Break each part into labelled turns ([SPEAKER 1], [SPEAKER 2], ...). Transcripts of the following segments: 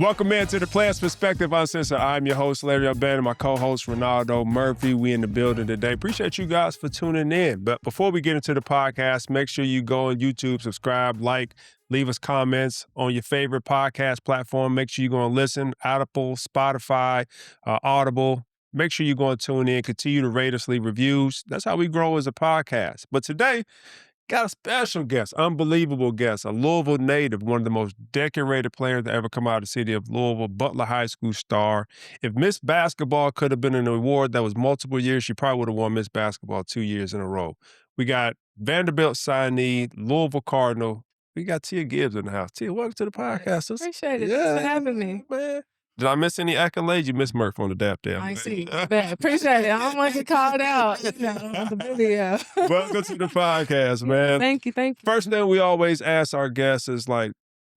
[SPEAKER 1] Welcome in to the Players Perspective Uncensored. I'm your host, Larry O'Bannon, my co-host, Ronaldo Murphy. We in the building today. Appreciate you guys for tuning in. But before we get into the podcast, make sure you go on YouTube, subscribe, like, leave us comments on your favorite podcast platform. Make sure you go and listen, Apple, Spotify, Audible. Make sure you go and tune in. Continue to rate us, leave reviews. That's how we grow as a podcast. But today, got a special guest, unbelievable guest, a Louisville native, one of the most decorated players to ever come out of the city of Louisville, Butler High School star. If Miss Basketball could have been an award that was multiple years, she probably would have won Miss Basketball 2 years in a row. We got Vanderbilt signee, Louisville Cardinal. We got Tia Gibbs in the house. Tia, welcome to the podcast.
[SPEAKER 2] Appreciate it. Thanks for having me.
[SPEAKER 1] Man. Did I miss any accolades? You missed Murph on the dap there.
[SPEAKER 2] I see. Appreciate it. I don't want to get called out on the video.
[SPEAKER 1] Welcome to the podcast, man.
[SPEAKER 2] Thank you.
[SPEAKER 1] First thing we always ask our guests is like,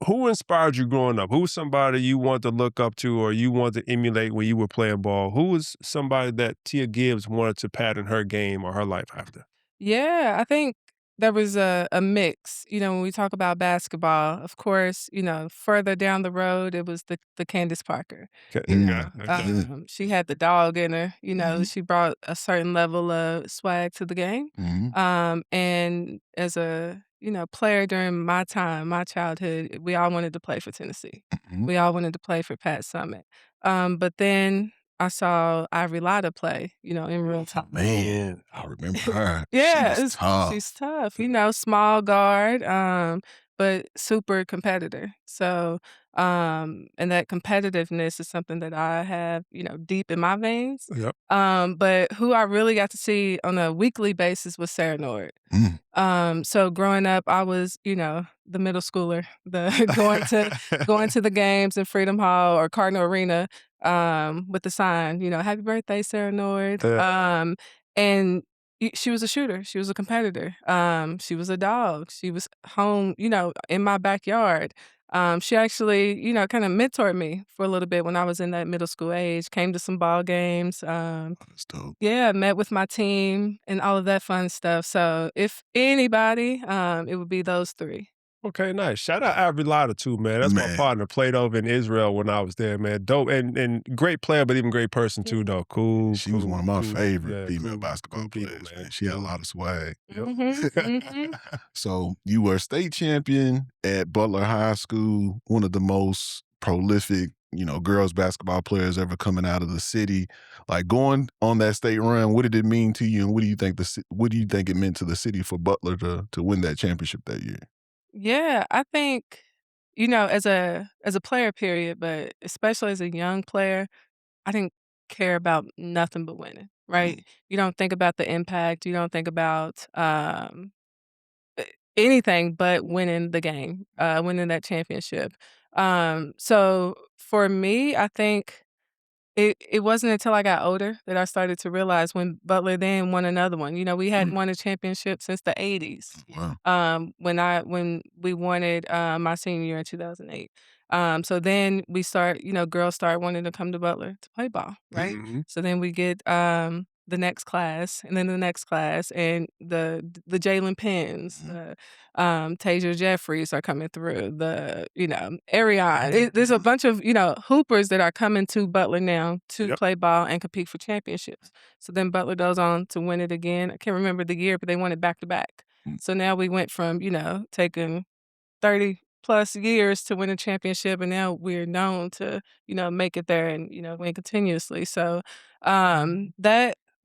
[SPEAKER 1] who inspired you growing up? Who's somebody you want to look up to or you want to emulate when you were playing ball? Who was somebody that Tia Gibbs wanted to pattern her game or her life after?
[SPEAKER 2] Yeah, I think there was a mix. When we talk about basketball, of course, further down the road, it was the Candace Parker. She had the dog in her. She brought a certain level of swag to the game. And as a player during my time, my childhood, we all wanted to play for Tennessee. We all wanted to play for Pat Summitt. But then I saw Ivory Latta play, in real time.
[SPEAKER 3] Man, I remember her.
[SPEAKER 2] Yeah,
[SPEAKER 3] She's tough.
[SPEAKER 2] she's tough. Small guard, but super competitor. So, and that competitiveness is something that I have, deep in my veins.
[SPEAKER 1] Yep.
[SPEAKER 2] But who I really got to see on a weekly basis was Sarah Nord. So growing up, I was, the middle schooler, going to the games in Freedom Hall or Cardinal Arena, with the sign, "Happy birthday, Sarah Nord." And she was a shooter. She was a competitor. She was a dog. She was home, in my backyard. She actually, kind of mentored me for a little bit when I was in that middle school age, came to some ball games.
[SPEAKER 3] That's dope.
[SPEAKER 2] Yeah, met with my team and all of that fun stuff. So if anybody, it would be those three.
[SPEAKER 1] Okay, nice. Shout out Ivory Latta too, man. That's my partner. Played over in Israel when I was there, man. Dope and great player, but even great person too, though. Cool.
[SPEAKER 3] She was one of my favorite female
[SPEAKER 1] cool
[SPEAKER 3] basketball
[SPEAKER 1] people,
[SPEAKER 3] players,
[SPEAKER 1] man.
[SPEAKER 3] man. She had a lot of swag.
[SPEAKER 2] Yep.
[SPEAKER 3] So you were state champion at Butler High School, one of the most prolific, girls basketball players ever coming out of the city. Like going on that state run, what did it mean to you, and what do you think it meant to the city for Butler to win that championship that year?
[SPEAKER 2] Yeah, I think, as a player, period, but especially as a young player, I didn't care about nothing but winning, right? You don't think about the impact. You don't think about anything but winning the game, winning that championship. So for me, I think it wasn't until I got older that I started to realize when Butler then won another one. We hadn't won a championship since the 80s.
[SPEAKER 3] Wow.
[SPEAKER 2] When we won it my senior year in 2008. So then we girls start wanting to come to Butler to play ball, right? So then we get the next class, and then the next class, and the Jalen Penns, Tasia Jeffries are coming through. Arion. There's a bunch of hoopers that are coming to Butler now to play ball and compete for championships. So then Butler goes on to win it again. I can't remember the year, but they won it back to back. So now we went from taking 30 plus years to win a championship, and now we're known to make it there and win continuously. So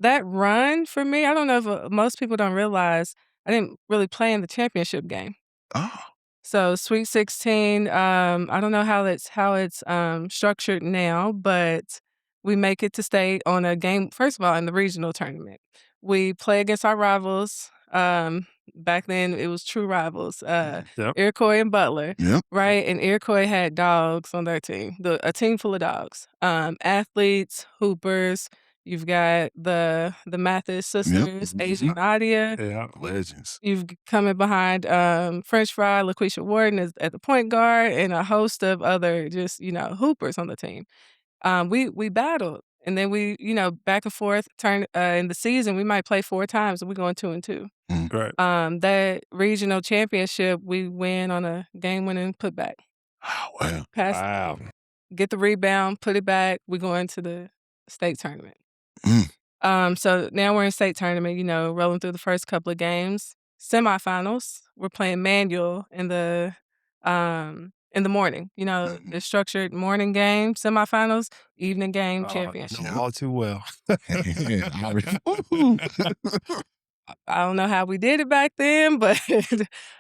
[SPEAKER 2] that run for me, I don't know if most people don't realize I didn't really play in the championship game.
[SPEAKER 3] Oh.
[SPEAKER 2] So Sweet 16, I don't know how it's structured now, but we make it to state on a game. First of all, in the regional tournament, we play against our rivals. Back then, it was true rivals, Iroquois and Butler, right? And Iroquois had dogs on their team, a team full of dogs, athletes, hoopers. You've got the Mathis sisters, Asia Nadia.
[SPEAKER 3] Legends.
[SPEAKER 2] You've coming behind French Fry, LaQuisha Warden at the point guard, and a host of other just hoopers on the team. We battled, and then we back and forth. In the season, we might play 4 times, and we're going 2-2.
[SPEAKER 1] Right.
[SPEAKER 2] That regional championship, we win on a game-winning putback.
[SPEAKER 3] Oh, wow.
[SPEAKER 2] Wow. get the rebound, put it back. We go into the state tournament. So now we're in state tournament, you know, rolling through the first couple of games. Semifinals, we're playing manual in the morning. You know, the structured morning game, semifinals, evening game, championship.
[SPEAKER 1] Know all too well.
[SPEAKER 2] I don't know how we did it back then, but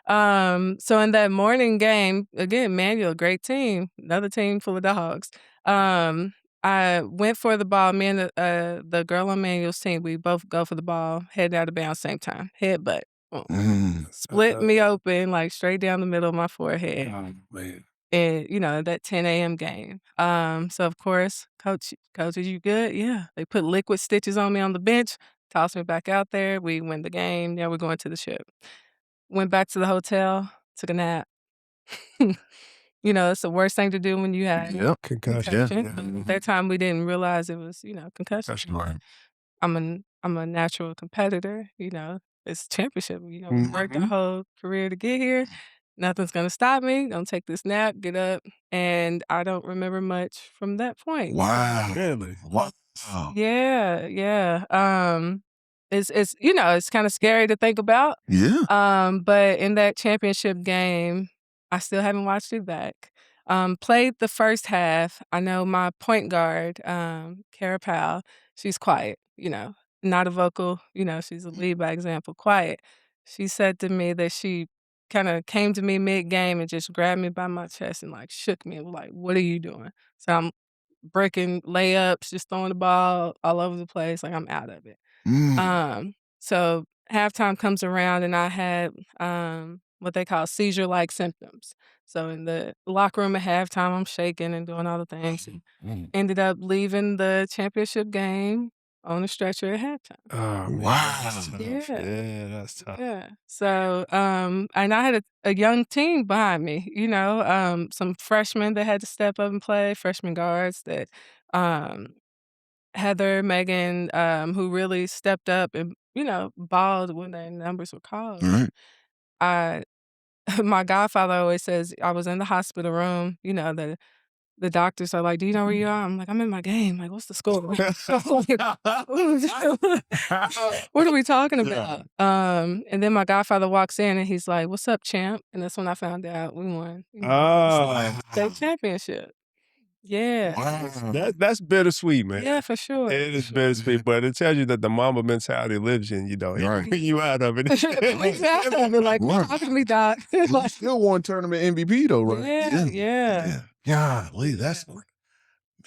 [SPEAKER 2] so in that morning game, again, Manual, great team, another team full of dogs. I went for the ball. Me and the girl on Manual's team, we both go for the ball, heading out of bounds same time. Headbutt. Split me open, like straight down the middle of my forehead.
[SPEAKER 1] Oh, man.
[SPEAKER 2] And, you know, that 10 a.m. game. So, of course, coach, is you good? Yeah. They put liquid stitches on me on the bench, tossed me back out there. We win the game. Now we're going to the ship. Went back to the hotel, took a nap. You know, it's the worst thing to do when you have concussion.
[SPEAKER 3] Yeah.
[SPEAKER 2] At that time, we didn't realize it was, you know, concussion.
[SPEAKER 3] Right.
[SPEAKER 2] I'm a natural competitor, you know. It's championship. You know, we worked our whole career to get here. Nothing's gonna stop me. Don't take this nap, get up. And I don't remember much from that point.
[SPEAKER 3] Wow.
[SPEAKER 1] Really?
[SPEAKER 3] Wow.
[SPEAKER 2] Yeah. It's you know, it's kind of scary to think about.
[SPEAKER 3] Yeah.
[SPEAKER 2] But in that championship game, I still haven't watched it back. Played the first half. I know my point guard, Kara Powell, she's quiet, you know, not a vocal, you know, she's a lead by example, quiet. She said to me that she kind of came to me mid-game and just grabbed me by my chest and like shook me and was like, "What are you doing?" So I'm breaking layups, just throwing the ball all over the place, like I'm out of it. So halftime comes around and I had what they call seizure-like symptoms. So in the locker room at halftime, I'm shaking and doing all the things. And ended up leaving the championship game on a stretcher at halftime.
[SPEAKER 1] Oh, man,
[SPEAKER 3] Wow.
[SPEAKER 1] that's tough. Yeah, that's tough.
[SPEAKER 2] Yeah. So, and I had a young team behind me, you know, some freshmen that had to step up and play, freshman guards that, Heather, Megan, who really stepped up and, you know, balled when their numbers were called.
[SPEAKER 3] Right.
[SPEAKER 2] I, my godfather always says I was in the hospital room, you know, the doctors are like, "Do you know where you are?" I'm like, "I'm in my game. Like, what's the score?" What are we talking about? And then my godfather walks in and he's like, "What's up, champ?" And that's when I found out we won. You know, state championship. Yeah.
[SPEAKER 3] Wow.
[SPEAKER 1] That's bittersweet, man.
[SPEAKER 2] Yeah, for sure.
[SPEAKER 1] It is bittersweet, but it tells you that the Mamba mentality lives in you, though.
[SPEAKER 3] Right.
[SPEAKER 1] You out of it.
[SPEAKER 2] Exactly. Like, talk to me, doc.
[SPEAKER 3] Like, still won tournament MVP though, right?
[SPEAKER 2] Yeah.
[SPEAKER 3] Golly, that's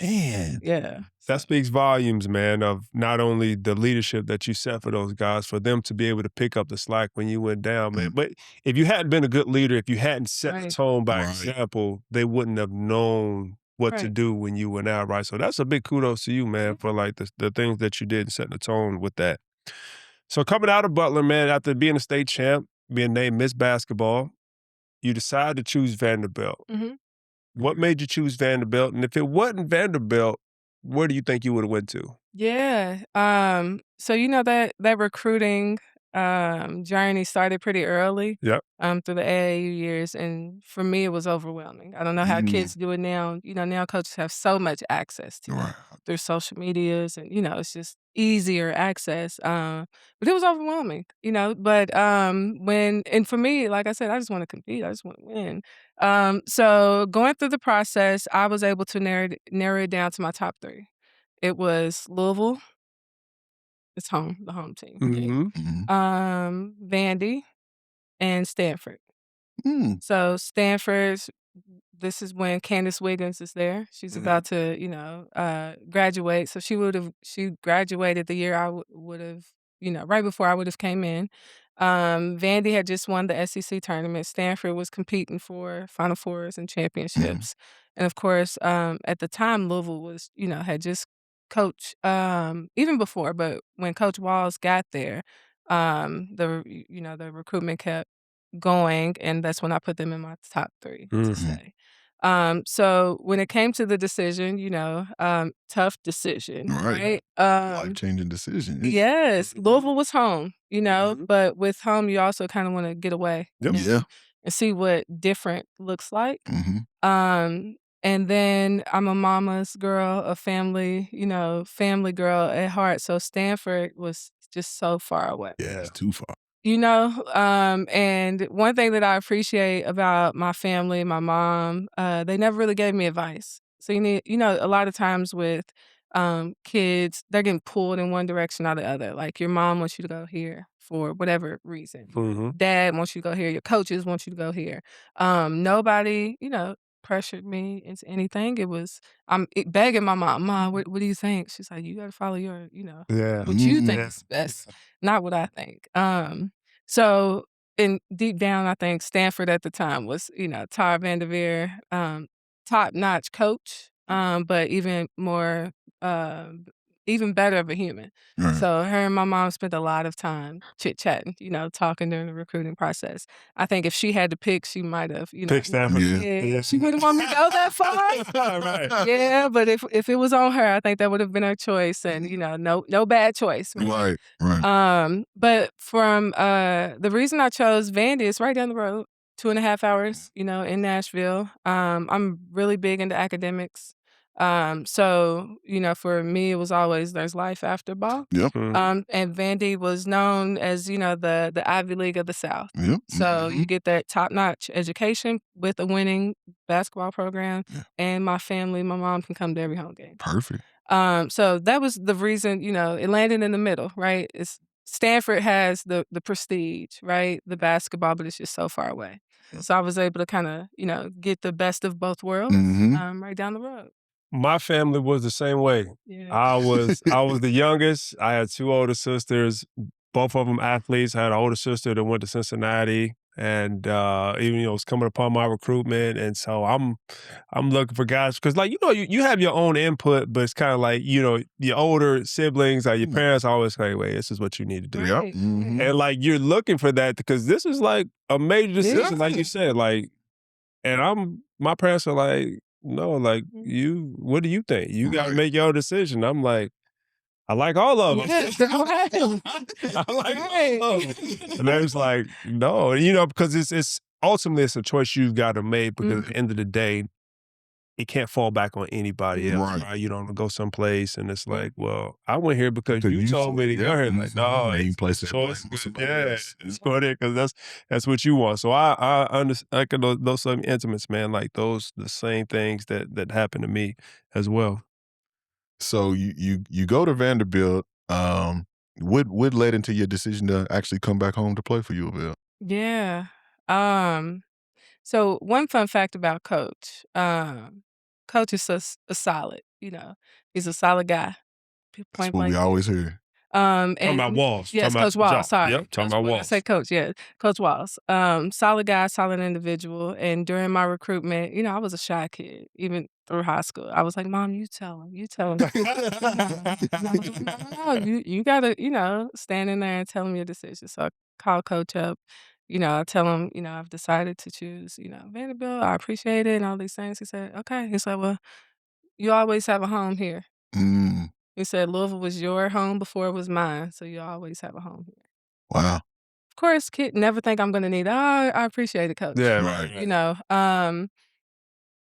[SPEAKER 3] man.
[SPEAKER 2] Yeah.
[SPEAKER 1] That speaks volumes, man, of not only the leadership that you set for those guys, for them to be able to pick up the slack when you went down, man. But if you hadn't been a good leader, if you hadn't set the tone by example, they wouldn't have known what to do when you went out, right? So that's a big kudos to you, man, for like the things that you did and setting the tone with that. So coming out of Butler, man, after being a state champ, being named Miss Basketball, you decided to choose Vanderbilt. What made you choose Vanderbilt? And if it wasn't Vanderbilt, where do you think you would have went to?
[SPEAKER 2] Yeah. So you know that recruiting journey started pretty early.
[SPEAKER 1] Yep.
[SPEAKER 2] Through the AAU years, and for me, it was overwhelming. I don't know how kids do it now. You know, now coaches have so much access to it through social medias, and you know, it's just easier access. But it was overwhelming. You know, but and for me, like I said, I just want to compete. I just want to win. So going through the process, I was able to narrow it down to my top 3. It was Louisville. It's home, the home team. Vandy and Stanford. So Stanford's, this is when Candace Wiggins is there. She's about to, you know, graduate. So she graduated the year I would have, you know, right before I would have came in. Vandy had just won the SEC tournament. Stanford was competing for Final Fours and championships. And of course, at the time, Louisville was, you know, had just coached, even before, but when Coach Walz got there, the recruitment kept going, and that's when I put them in my top 3 to stay. So when it came to the decision, you know, tough decision, right?
[SPEAKER 3] Life-changing decision.
[SPEAKER 2] Yes, Louisville was home, you know, but with home, you also kind of want to get away and see what different looks like. And then I'm a mama's girl, a family, family girl at heart. So Stanford was just so far away.
[SPEAKER 3] Yeah, it's too far.
[SPEAKER 2] And one thing that I appreciate about my family, my mom, they never really gave me advice. So a lot of times with kids, they're getting pulled in one direction or the other. Like your mom wants you to go here for whatever reason. Dad wants you to go here. Your coaches want you to go here. Nobody, pressured me into anything. It was I'm begging my mom, "Mom, what do you think?" She's like, "You got to follow your, what you think is best, not what I think." So in deep down, I think Stanford at the time was, Tar Vanderveer, top-notch coach, but even better of a human.
[SPEAKER 3] Right.
[SPEAKER 2] So her and my mom spent a lot of time chit-chatting, talking during the recruiting process. I think if she had to pick, she might have,
[SPEAKER 1] Pick Stanford.
[SPEAKER 2] Yeah. She wouldn't want me to go that far.
[SPEAKER 1] Right.
[SPEAKER 2] Yeah, but if it was on her, I think that would have been her choice, and no bad choice.
[SPEAKER 3] Right.
[SPEAKER 2] But from the reason I chose Vandy is right down the road, 2.5 hours, in Nashville. I'm really big into academics. So, for me, it was always there's life after ball.
[SPEAKER 3] Yep.
[SPEAKER 2] And Vandy was known as, the Ivy League of the South.
[SPEAKER 3] Yep.
[SPEAKER 2] So you get that top-notch education with a winning basketball program.
[SPEAKER 3] Yeah.
[SPEAKER 2] And my family, my mom can come to every home game.
[SPEAKER 3] Perfect.
[SPEAKER 2] So that was the reason, it landed in the middle, right? Stanford has the prestige, right? The basketball, but it's just so far away. So I was able to kind of, get the best of both worlds right down the road.
[SPEAKER 1] My family was the same way.
[SPEAKER 2] Yeah.
[SPEAKER 1] I was the youngest. I had 2 older sisters, both of them athletes. I had an older sister that went to Cincinnati, and even was coming upon my recruitment, and so I'm looking for guys because you have your own input, but it's kind of like your older siblings or your parents always say, "Wait, this is what you need to do."
[SPEAKER 2] Right.
[SPEAKER 1] And you're looking for that because this is like a major decision, like you said, and my parents are like, "No, what do you think? You got to make your own decision." I'm like, "I like all of them." I like all of them. And they're just like, "No," because it's ultimately it's a choice you've got to make because at the end of the day, it can't fall back on anybody else, right? You don't go someplace and it's like, well, I went here because you told me to go here. Like, no,
[SPEAKER 3] you
[SPEAKER 1] it's a choice. Yeah, it's going there because that's what you want. So I understand those some intimates, man. Like the same things that happened to me as well.
[SPEAKER 3] So you go to Vanderbilt. What led into your decision to actually come back home to play for Louisville?
[SPEAKER 2] Yeah. So one fun fact about Coach. Coach is a solid, he's a solid guy.
[SPEAKER 3] That's what we always hear.
[SPEAKER 2] And
[SPEAKER 1] Talking about Walz.
[SPEAKER 2] Yes, Coach Walz. Sorry.
[SPEAKER 1] Yep, talking about
[SPEAKER 2] When I
[SPEAKER 1] Walz.
[SPEAKER 2] say Coach, yeah, Coach Walz. Solid guy, solid individual. And during my recruitment, I was a shy kid, even through high school. I was like, "Mom, you tell him. You tell him." No, you gotta, stand in there and tell him your decision. So I call Coach up. I tell him, I've decided to choose, Vanderbilt. I appreciate it and all these things. He said, "Okay." He said, "Well, you always have a home here." He said, "Louisville was your home before it was mine, so you always have a home here."
[SPEAKER 3] Wow.
[SPEAKER 2] Of course, kid never think I'm gonna need it. "Oh, I appreciate it, Coach."
[SPEAKER 1] Yeah,
[SPEAKER 3] right.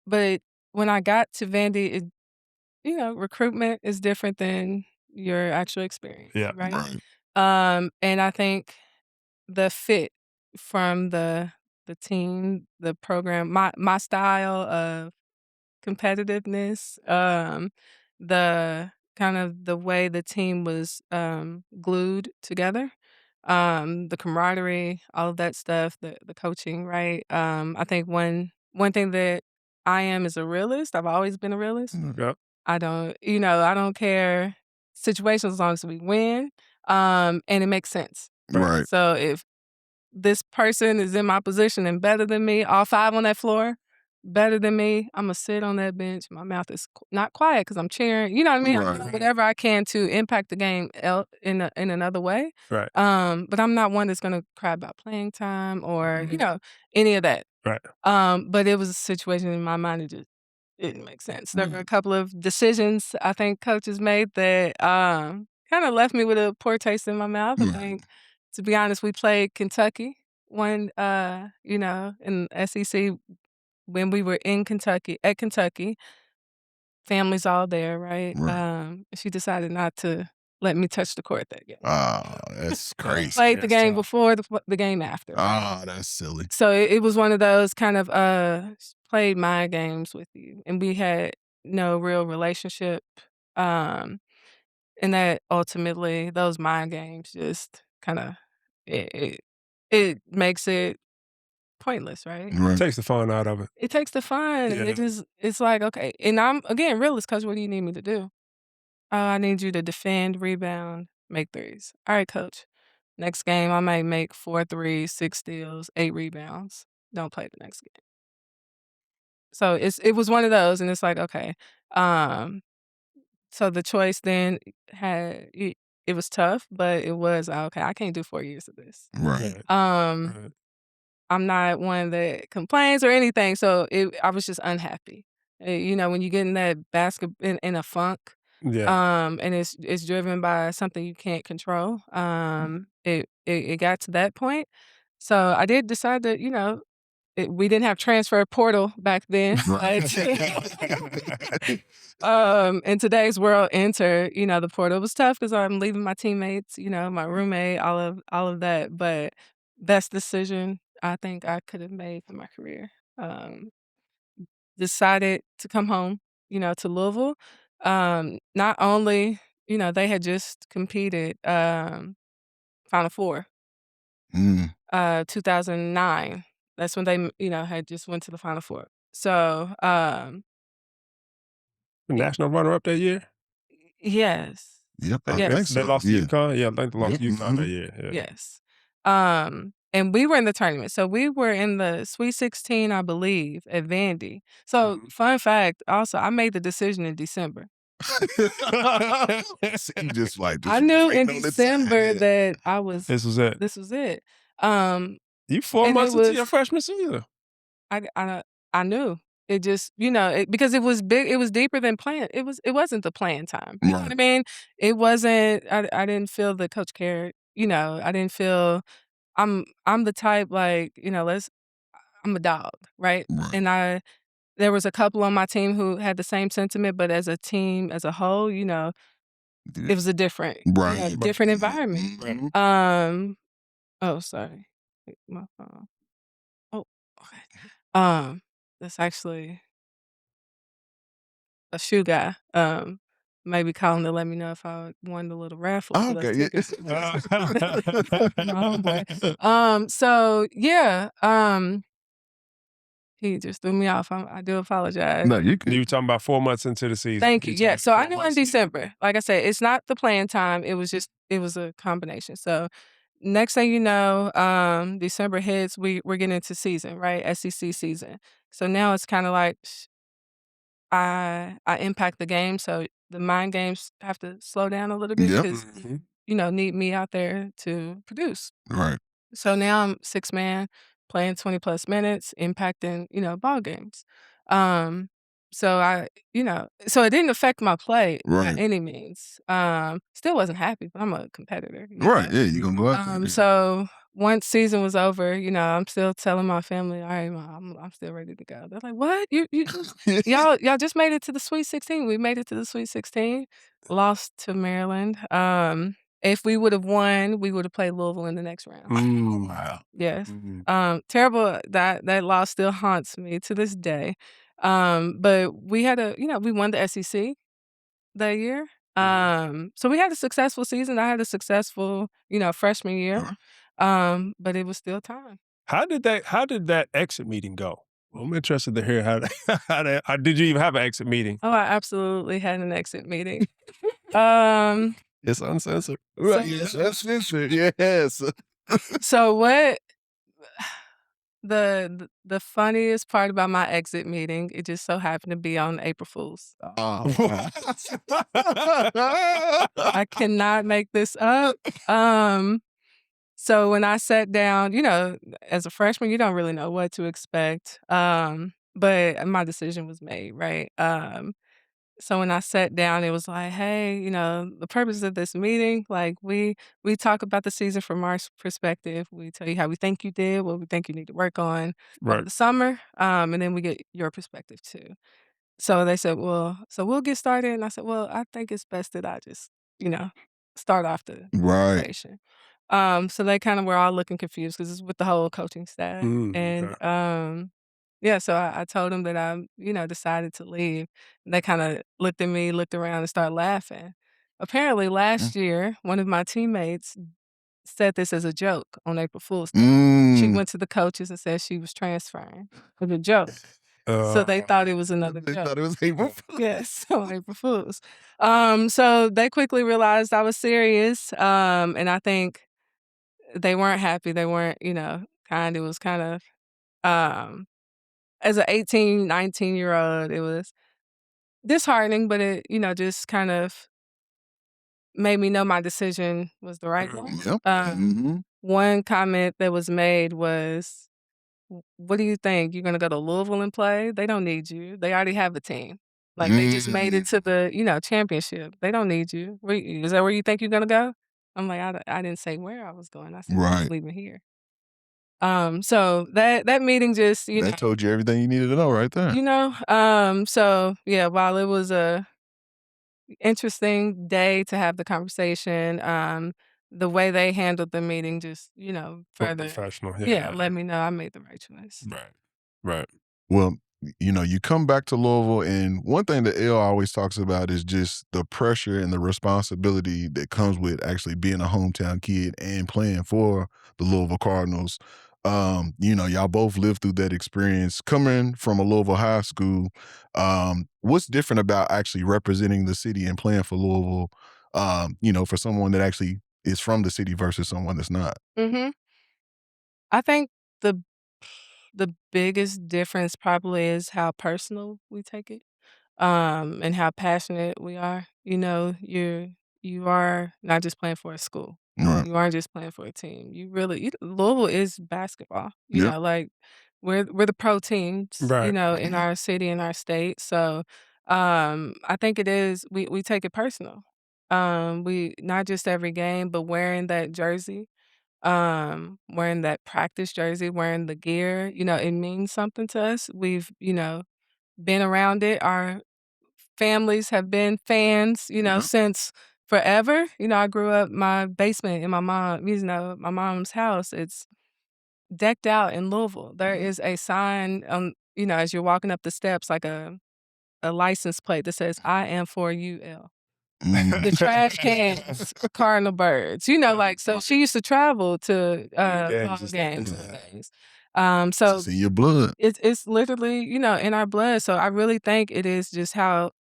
[SPEAKER 2] But when I got to Vandy, recruitment is different than your actual experience,
[SPEAKER 1] Yeah.
[SPEAKER 2] right?
[SPEAKER 3] Right.
[SPEAKER 2] And I think the fit from the team, the program, my style of competitiveness, the kind of the way the team was glued together, the camaraderie, all of that stuff, the coaching, right? I think one thing that I am is a realist. I've always been a realist.
[SPEAKER 1] Yep.
[SPEAKER 2] I don't care situations as long as we win, and it makes sense.
[SPEAKER 3] Right.
[SPEAKER 2] So if this person is in my position and better than me, all 5 on that floor, better than me, I'm gonna sit on that bench. My mouth is not quiet because I'm cheering. You know what I mean? I'm doing whatever I can to impact the game in another way.
[SPEAKER 1] Right.
[SPEAKER 2] But I'm not one that's gonna cry about playing time or any of that.
[SPEAKER 1] Right.
[SPEAKER 2] But it was a situation in my mind that just didn't make sense. There were a couple of decisions I think coaches made that kind of left me with a poor taste in my mouth. I think, to be honest, we played Kentucky in SEC when we were in Kentucky, family's all there, right? She decided not to let me touch the court that game.
[SPEAKER 3] Oh, that's crazy.
[SPEAKER 2] Played the game before, the game after.
[SPEAKER 3] Oh, that's silly.
[SPEAKER 2] So it was one of those kind of played mind games with you, and we had no real relationship. And that ultimately, those mind games just kind of it makes it pointless, right?
[SPEAKER 1] It takes the fun out of it.
[SPEAKER 2] It takes the fun, and it's like, okay. And I'm again realist, coach. What do you need me to do? I need you to defend, rebound, make threes. All right, coach. Next game, I might make 4 threes, 6 steals, 8 rebounds. Don't play the next game. So it was one of those, and it's like, okay. So the choice then it was tough, but it was okay. I can't do 4 years of this.
[SPEAKER 3] Right.
[SPEAKER 2] I'm not one that complains or anything, so I was just unhappy. You know, when you get in that in a funk, and it's driven by something you can't control. It got to that point, so I did decide that, you know, we didn't have transfer portal back then. In today's world, you know, the portal was tough because I'm leaving my teammates, you know, my roommate, all of that. But best decision I think I could have made for my career. Decided to come home, you know, to Louisville. Not only, you know, they had just competed Final Four, 2009. That's when they, you know, had just went to the Final Four. So,
[SPEAKER 1] national runner-up that year?
[SPEAKER 2] Yes.
[SPEAKER 3] Yep, I
[SPEAKER 2] Yes.
[SPEAKER 3] think so.
[SPEAKER 1] They lost to UConn? Yeah, I think they lost to
[SPEAKER 3] Yep.
[SPEAKER 1] UConn that year. Yeah.
[SPEAKER 2] Yes. And we were in the tournament. So we were in the Sweet 16, I believe, at Vandy. So fun fact, also, I made the decision in December.
[SPEAKER 3] You just like
[SPEAKER 2] I knew in
[SPEAKER 3] waiting on the
[SPEAKER 2] December
[SPEAKER 3] time.
[SPEAKER 2] that I was
[SPEAKER 1] This was it.
[SPEAKER 2] this was it.
[SPEAKER 1] You 4
[SPEAKER 2] and
[SPEAKER 1] months
[SPEAKER 2] it
[SPEAKER 1] into
[SPEAKER 2] was-
[SPEAKER 1] your freshman season.
[SPEAKER 2] I knew. It just, you know, because it was big, it was deeper than planned. It wasn't the planned time. You know what I mean? It wasn't, I didn't feel the coach cared. You know, I didn't feel I'm the type, like, you know, I'm a dog, right? And there was a couple on my team who had the same sentiment, but as a team, as a whole, you know, it was a different, different environment. Oh, sorry. Wait, my phone. Oh, okay. That's actually a shoe guy. Maybe calling to let me know if I won the little raffle.
[SPEAKER 3] Oh,
[SPEAKER 2] for those
[SPEAKER 3] okay.
[SPEAKER 2] tickets. My homeboy. So yeah. He just threw me off. I do apologize.
[SPEAKER 3] No, you could.
[SPEAKER 1] You were talking about 4 months into the season.
[SPEAKER 2] Thank you. Yeah. So I knew in December. Like I said, it's not the playing time. It was a combination. So next thing you know, December hits, we're getting into season, right? SEC season. So now it's kind of like I impact the game. So the mind games have to slow down a little bit because, you know, need me out there to produce.
[SPEAKER 3] Right.
[SPEAKER 2] So now I'm 6-man, playing 20 plus minutes, impacting, you know, ball games. So so it didn't affect my play by any means. Still wasn't happy, but I'm a competitor. You know?
[SPEAKER 3] Yeah, you're gonna go out there.
[SPEAKER 2] So once season was over, you know, I'm still telling my family, all right, Mom, I'm still ready to go. They're like, what? Y'all just made it to the Sweet 16. We made it to the Sweet 16. Lost to Maryland. If we would have won, we would have played Louisville in the next round.
[SPEAKER 3] Wow.
[SPEAKER 2] Yes. Terrible. That loss still haunts me to this day. But we had we won the SEC that year. So we had a successful season. I had a successful, freshman year. But it was still time.
[SPEAKER 1] How did that exit meeting go? Well, I'm interested to hear how did you even have an exit meeting?
[SPEAKER 2] Oh, I absolutely had an exit meeting.
[SPEAKER 1] It's uncensored.
[SPEAKER 3] Right. Yes, uncensored. Yes.
[SPEAKER 2] So what the funniest part about my exit meeting, it just so happened to be on April Fool's.
[SPEAKER 3] Oh.
[SPEAKER 2] I cannot make this up. So when I sat down, as a freshman, you don't really know what to expect. But my decision was made, right? So when I sat down, it was like, hey, the purpose of this meeting, like we talk about the season from our perspective. We tell you how we think you did, what we think you need to work on over the summer, and then we get your perspective too. So they said, well, so we'll get started. And I said, well, I think it's best that I just, start off the conversation. So they kind of were all looking confused because it's with the whole coaching staff. And yeah, so I told them that I, decided to leave. They kind of looked at me, looked around, and started laughing. Apparently, last year, one of my teammates said this as a joke on April Fool's Day. She went to the coaches and said she was transferring for the joke. So they thought it was another joke.
[SPEAKER 3] They thought it was April Fool's.
[SPEAKER 2] Yes, on April Fool's. So they quickly realized I was serious, and I think they weren't happy. They weren't, kind. It was kind of, as an 18, 19-year-old, it was disheartening, but it, just kind of made me know my decision was the right one.
[SPEAKER 3] Yep.
[SPEAKER 2] One comment that was made was, what do you think? You're going to go to Louisville and play? They don't need you. They already have a team. Like, they just made it to the, championship. They don't need you. Is that where you think you're going to go? I'm like, I didn't say where I was going. I said, I was leaving here. So that meeting just,
[SPEAKER 3] that told you everything you needed to know right there.
[SPEAKER 2] So yeah, while it was a interesting day to have the conversation, the way they handled the meeting just, further
[SPEAKER 1] professional.
[SPEAKER 2] let me know I made the right choice.
[SPEAKER 1] Right.
[SPEAKER 3] Well, you come back to Louisville, and one thing that L always talks about is just the pressure and the responsibility that comes with actually being a hometown kid and playing for the Louisville Cardinals. Y'all both lived through that experience. Coming from a Louisville high school, what's different about actually representing the city and playing for Louisville, for someone that actually is from the city versus someone that's not?
[SPEAKER 2] Mm-hmm. I think the biggest difference probably is how personal we take it, and how passionate we are. You are not just playing for a school.
[SPEAKER 3] Right.
[SPEAKER 2] You aren't just playing for a team. Louisville is basketball.
[SPEAKER 3] Yep.
[SPEAKER 2] Like we're the pro teams, in our city and our state. So I think it is we take it personal. We not just every game, but wearing that jersey, wearing that practice jersey, wearing the gear, it means something to us. We've, been around it. Our families have been fans, since forever. I grew up my basement in my mom's house. It's decked out in Louisville. There is a sign as you're walking up the steps, like a license plate that says I am for UL. The trash cans, cardinal birds. So she used to travel to ball games and things. So
[SPEAKER 3] it's in your blood.
[SPEAKER 2] It's literally, in our blood. So I really think it is just how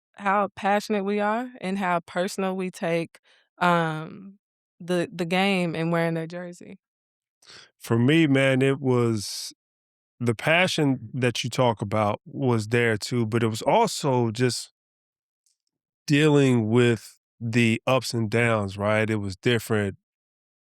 [SPEAKER 2] passionate we are and how personal we take the game and wearing their jersey.
[SPEAKER 1] For me, man, it was the passion that you talk about was there too, but it was also just dealing with the ups and downs, right? It was different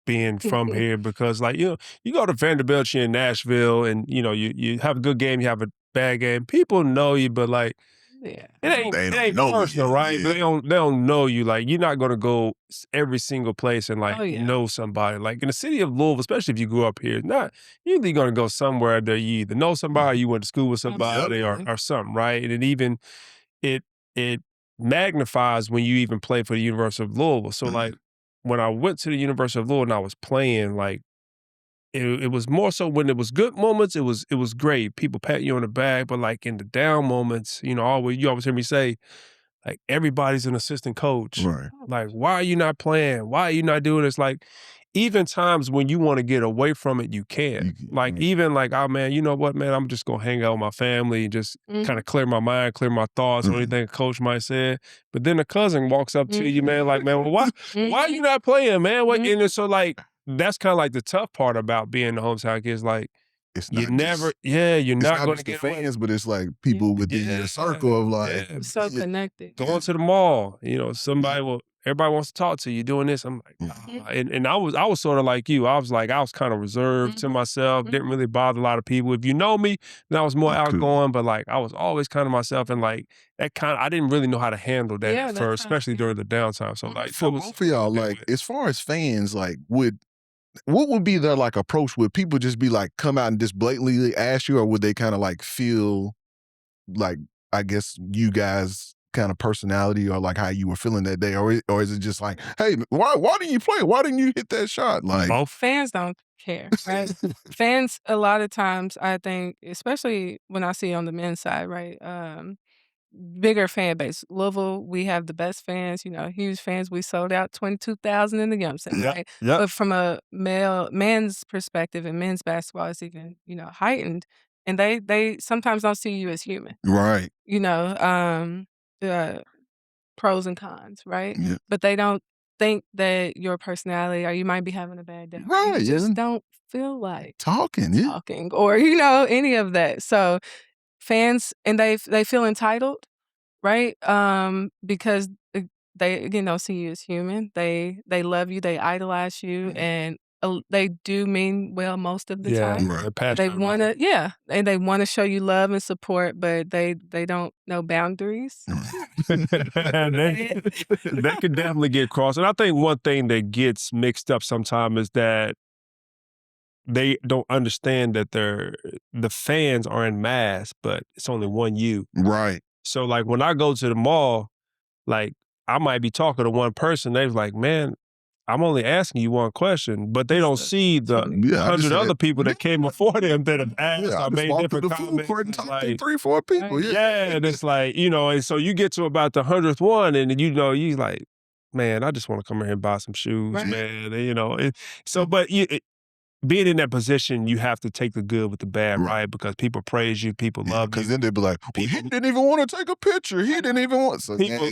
[SPEAKER 1] being from here because, like, you go to Vanderbilt, you're in Nashville, and you have a good game, you have a bad game. People know you, but like,
[SPEAKER 2] yeah,
[SPEAKER 1] it ain't personal, right?
[SPEAKER 3] Yeah.
[SPEAKER 1] But they don't know you. Like, you're not gonna go every single place and know somebody. Like in the city of Louisville, especially if you grew up here, not usually gonna go somewhere that you either know somebody, you went to school with somebody, or something, right? And it magnifies when you even play for the University of Louisville. So like when I went to the University of Louisville and I was playing, like it was more so when it was good moments, it was great. People pat you on the back, but like in the down moments, you always hear me say, like, everybody's an assistant coach.
[SPEAKER 3] Right.
[SPEAKER 1] Like, why are you not playing? Why are you not doing this? Like, even times when you want to get away from it, you can. Like, even like, oh man, you know what, man, I'm just gonna hang out with my family and just kind of clear my mind, clear my thoughts on anything a coach might say. But then a cousin walks up to you, man, like, man, well, why are you not playing, man? What? And so like, that's kind of like the tough part about being the hometown kid is like,
[SPEAKER 3] it's
[SPEAKER 1] you're
[SPEAKER 3] not
[SPEAKER 1] going to
[SPEAKER 3] get
[SPEAKER 1] get
[SPEAKER 3] fans, but it's like people within your circle of like
[SPEAKER 2] so connected.
[SPEAKER 1] Going to the mall, somebody will everybody wants to talk to you doing this. I'm like, and I was sort of like you. I was kind of reserved to myself, didn't really bother a lot of people. If you know me, then I was more outgoing, but like I was always kind of myself, and like that I didn't really know how to handle that at first, especially during the downtime. So like
[SPEAKER 3] for both of y'all, like as far as fans, like what would be their like approach? Would people just be like come out and just blatantly ask you, or would they kind of like feel like, I guess, you guys kind of personality or like how you were feeling that day, or is it just like, hey, why didn't you play? Why didn't you hit that shot? Like
[SPEAKER 2] both fans don't care, right? Fans a lot of times, I think, especially when I see on the men's side, right? Bigger fan base. Louisville, we have the best fans, huge fans. We sold out 22,000 in the Yum Center, right? But from a man's perspective, and men's basketball is even, heightened, and they sometimes don't see you as human.
[SPEAKER 3] Right.
[SPEAKER 2] Pros and cons, right?
[SPEAKER 3] Yeah.
[SPEAKER 2] But they don't think that your personality, or you might be having a bad day.
[SPEAKER 3] Right.
[SPEAKER 2] You just don't feel like
[SPEAKER 3] talking,
[SPEAKER 2] or any of that. So fans, and they feel entitled, right? Because they see you as human. They love you. They idolize you, and they do mean well most of the time.
[SPEAKER 3] Right.
[SPEAKER 2] They want to, and they want to show you love and support, but they don't know boundaries.
[SPEAKER 1] They could definitely get crossed. And I think one thing that gets mixed up sometimes is that they don't understand that the fans are in mass, but it's only one you.
[SPEAKER 3] Right.
[SPEAKER 1] So like when I go to the mall, like I might be talking to one person, they're like, man, I'm only asking you one question, but they don't see the 100 other people that came before them that have asked or made different comments.
[SPEAKER 3] And talked to 3-4 people.
[SPEAKER 1] And it's like, and so you get to about the 100th one, and you like, man, I just want to come here and buy some shoes, man. And, but being in that position, you have to take the good with the bad, right? Because people praise you, people love you.
[SPEAKER 3] Because then they'd be like, well, he didn't even want to take a picture. He didn't even want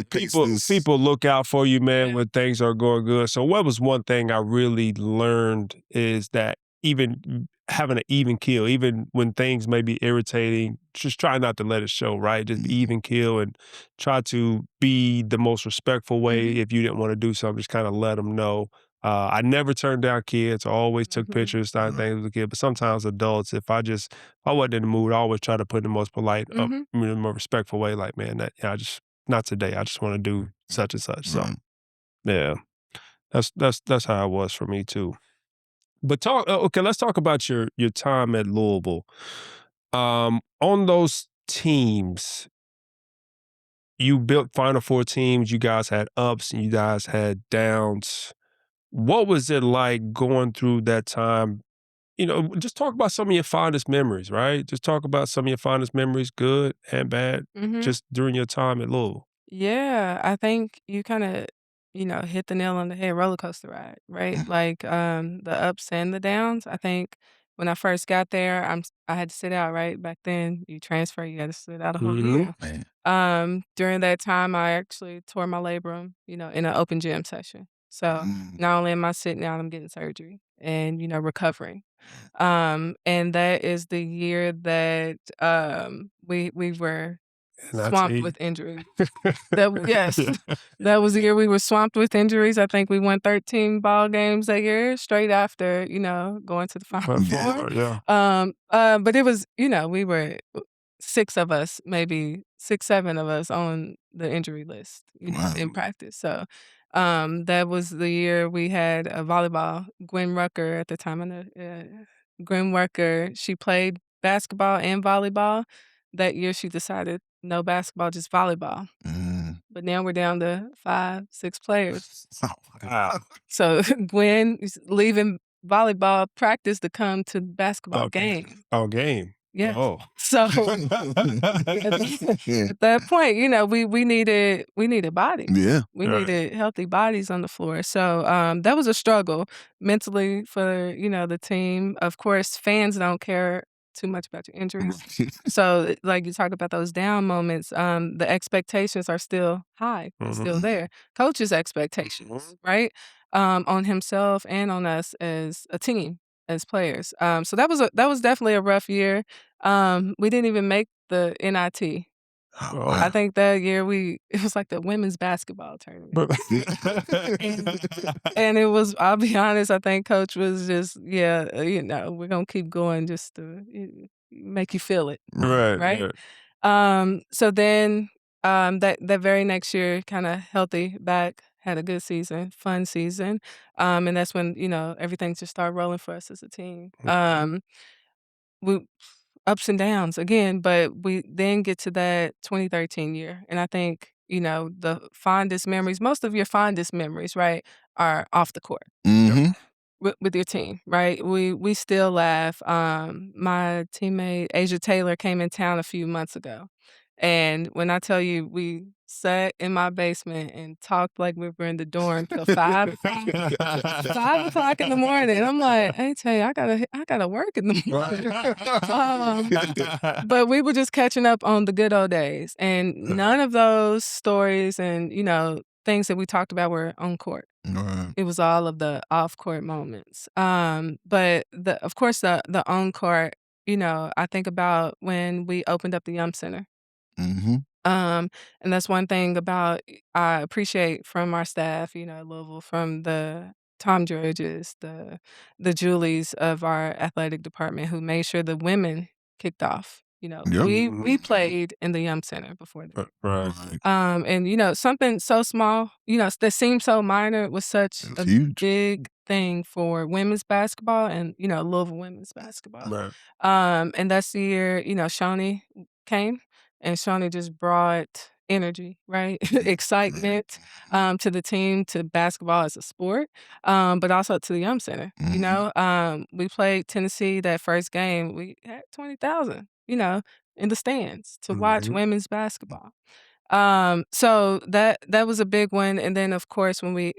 [SPEAKER 1] people look out for you, man, when things are going good. So what was one thing I really learned is that even having an even keel, even when things may be irritating, just try not to let it show, right? Just be even keel and try to be the most respectful way. If you didn't want to do something, just kind of let them know. I never turned down kids. I always took pictures, started things with a kid. But sometimes adults, if I wasn't in the mood, I always try to put in the most polite, more respectful way. Like, man, not today. I just want to do such and such. So, yeah, that's how it was for me too. But let's talk about your time at Louisville. On those teams, you built Final Four teams. You guys had ups and you guys had downs. What was it like going through that time? Just talk about some of your fondest memories, right? Just talk about some of your fondest memories, good and bad, just during your time at Louisville.
[SPEAKER 2] Yeah, I think you kind of, hit the nail on the head. Roller coaster ride, right? Like the ups and the downs. I think when I first got there, I had to sit out, right? Back then, you transfer, you got to sit out a whole year. During that time, I actually tore my labrum, in an open gym session. So not only am I sitting out, I'm getting surgery and, recovering. And that is the year that we were swamped with injuries. That was the year we were swamped with injuries. I think we won 13 ball games that year straight after, going to the Final Four. But it was, we were 6 of us, maybe 6, 7 of us on the injury list, in practice. So that was the year we had a volleyball. Gwen Rucker at the time. Gwen Rucker, she played basketball and volleyball. That year she decided no basketball, just volleyball. But now we're down to 5, 6 players.
[SPEAKER 1] Wow.
[SPEAKER 2] So Gwen is leaving volleyball practice to come to basketball game.
[SPEAKER 1] Oh, game.
[SPEAKER 2] Yeah.
[SPEAKER 1] Oh.
[SPEAKER 2] So at that point, we needed bodies.
[SPEAKER 3] Yeah.
[SPEAKER 2] We needed healthy bodies on the floor. So that was a struggle mentally for, the team. Of course, fans don't care too much about your injuries. So like you talk about those down moments, the expectations are still high, still there. Coach's expectations, right? On himself and on us as a team, as players. So that was definitely a rough year. We didn't even make the NIT.
[SPEAKER 3] Oh,
[SPEAKER 2] I
[SPEAKER 3] wow.
[SPEAKER 2] think that year it was like the women's basketball tournament. And it was, I'll be honest, I think coach was just, we're going to keep going just to make you feel it. Right. So then that very next year, kind of healthy back, had a good season, fun season. And that's when, everything just started rolling for us as a team. We ups and downs again, but we then get to that 2013 year. And I think, the fondest memories, most of your fondest memories, right, are off the court.
[SPEAKER 3] Mm-hmm.
[SPEAKER 2] With your team, right? We still laugh. My teammate Asia Taylor came in town a few months ago, and when I tell you we sat in my basement and talked like we were in the dorm till 5 o'clock in the morning. I'm like, hey Tay, I gotta work in the morning. But we were just catching up on the good old days, and none of those stories and things that we talked about were on court. It was all of the off-court moments. But of course, the on-court, I think about when we opened up the Yum Center.
[SPEAKER 3] Mm-hmm.
[SPEAKER 2] And that's one thing I appreciate from our staff, at Louisville, from the Tom Georges, the Julies of our athletic department, who made sure the women kicked off.
[SPEAKER 3] Yep.
[SPEAKER 2] We played in the Yum Center before that.
[SPEAKER 1] Right.
[SPEAKER 2] And something so small, that seemed so minor was such a
[SPEAKER 3] huge.
[SPEAKER 2] big thing for women's basketball and, Louisville women's basketball.
[SPEAKER 1] Right.
[SPEAKER 2] And that's the year, Shawnee came, and Shawnee just brought energy, right? Excitement to the team, to basketball as a sport, but also to the Yum Center. We played Tennessee that first game. We had 20,000, in the stands to watch women's basketball. So that was a big one. And then of course when we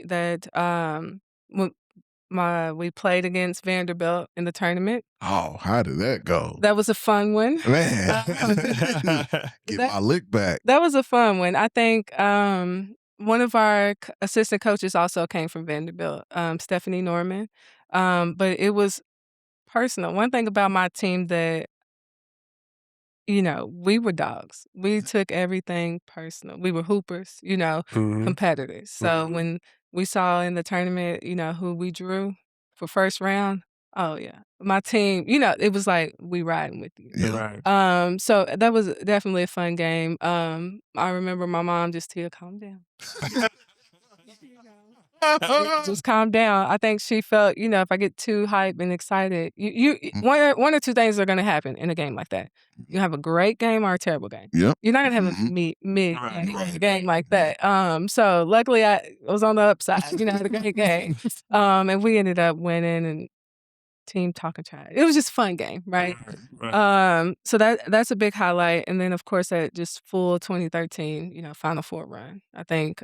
[SPEAKER 2] played against Vanderbilt in the tournament.
[SPEAKER 3] Oh, how did that go?
[SPEAKER 2] That was a fun one.
[SPEAKER 3] Man. Get my lick back.
[SPEAKER 2] That was a fun one. I think one of our assistant coaches also came from Vanderbilt, Stephanie Norman. But it was personal. One thing about my team that we were dogs. We took everything personal. We were hoopers, competitors. So when we saw in the tournament, who we drew for first round, oh yeah. My team, it was like we riding with you.
[SPEAKER 3] Yeah.
[SPEAKER 1] Right.
[SPEAKER 2] So that was definitely a fun game. I remember my mom just, Tia, calm down. Just calm down. I think she felt, if I get too hyped and excited, one or two things are going to happen in a game like that. You have a great game or a terrible game.
[SPEAKER 3] Yep.
[SPEAKER 2] You're not going to have a mid game like that. So luckily I was on the upside. I had a great game. And we ended up winning and team talking trash. It was just a fun game, right?
[SPEAKER 1] Right.
[SPEAKER 2] So that's a big highlight. And then of course that just full 2013, Final Four run. I think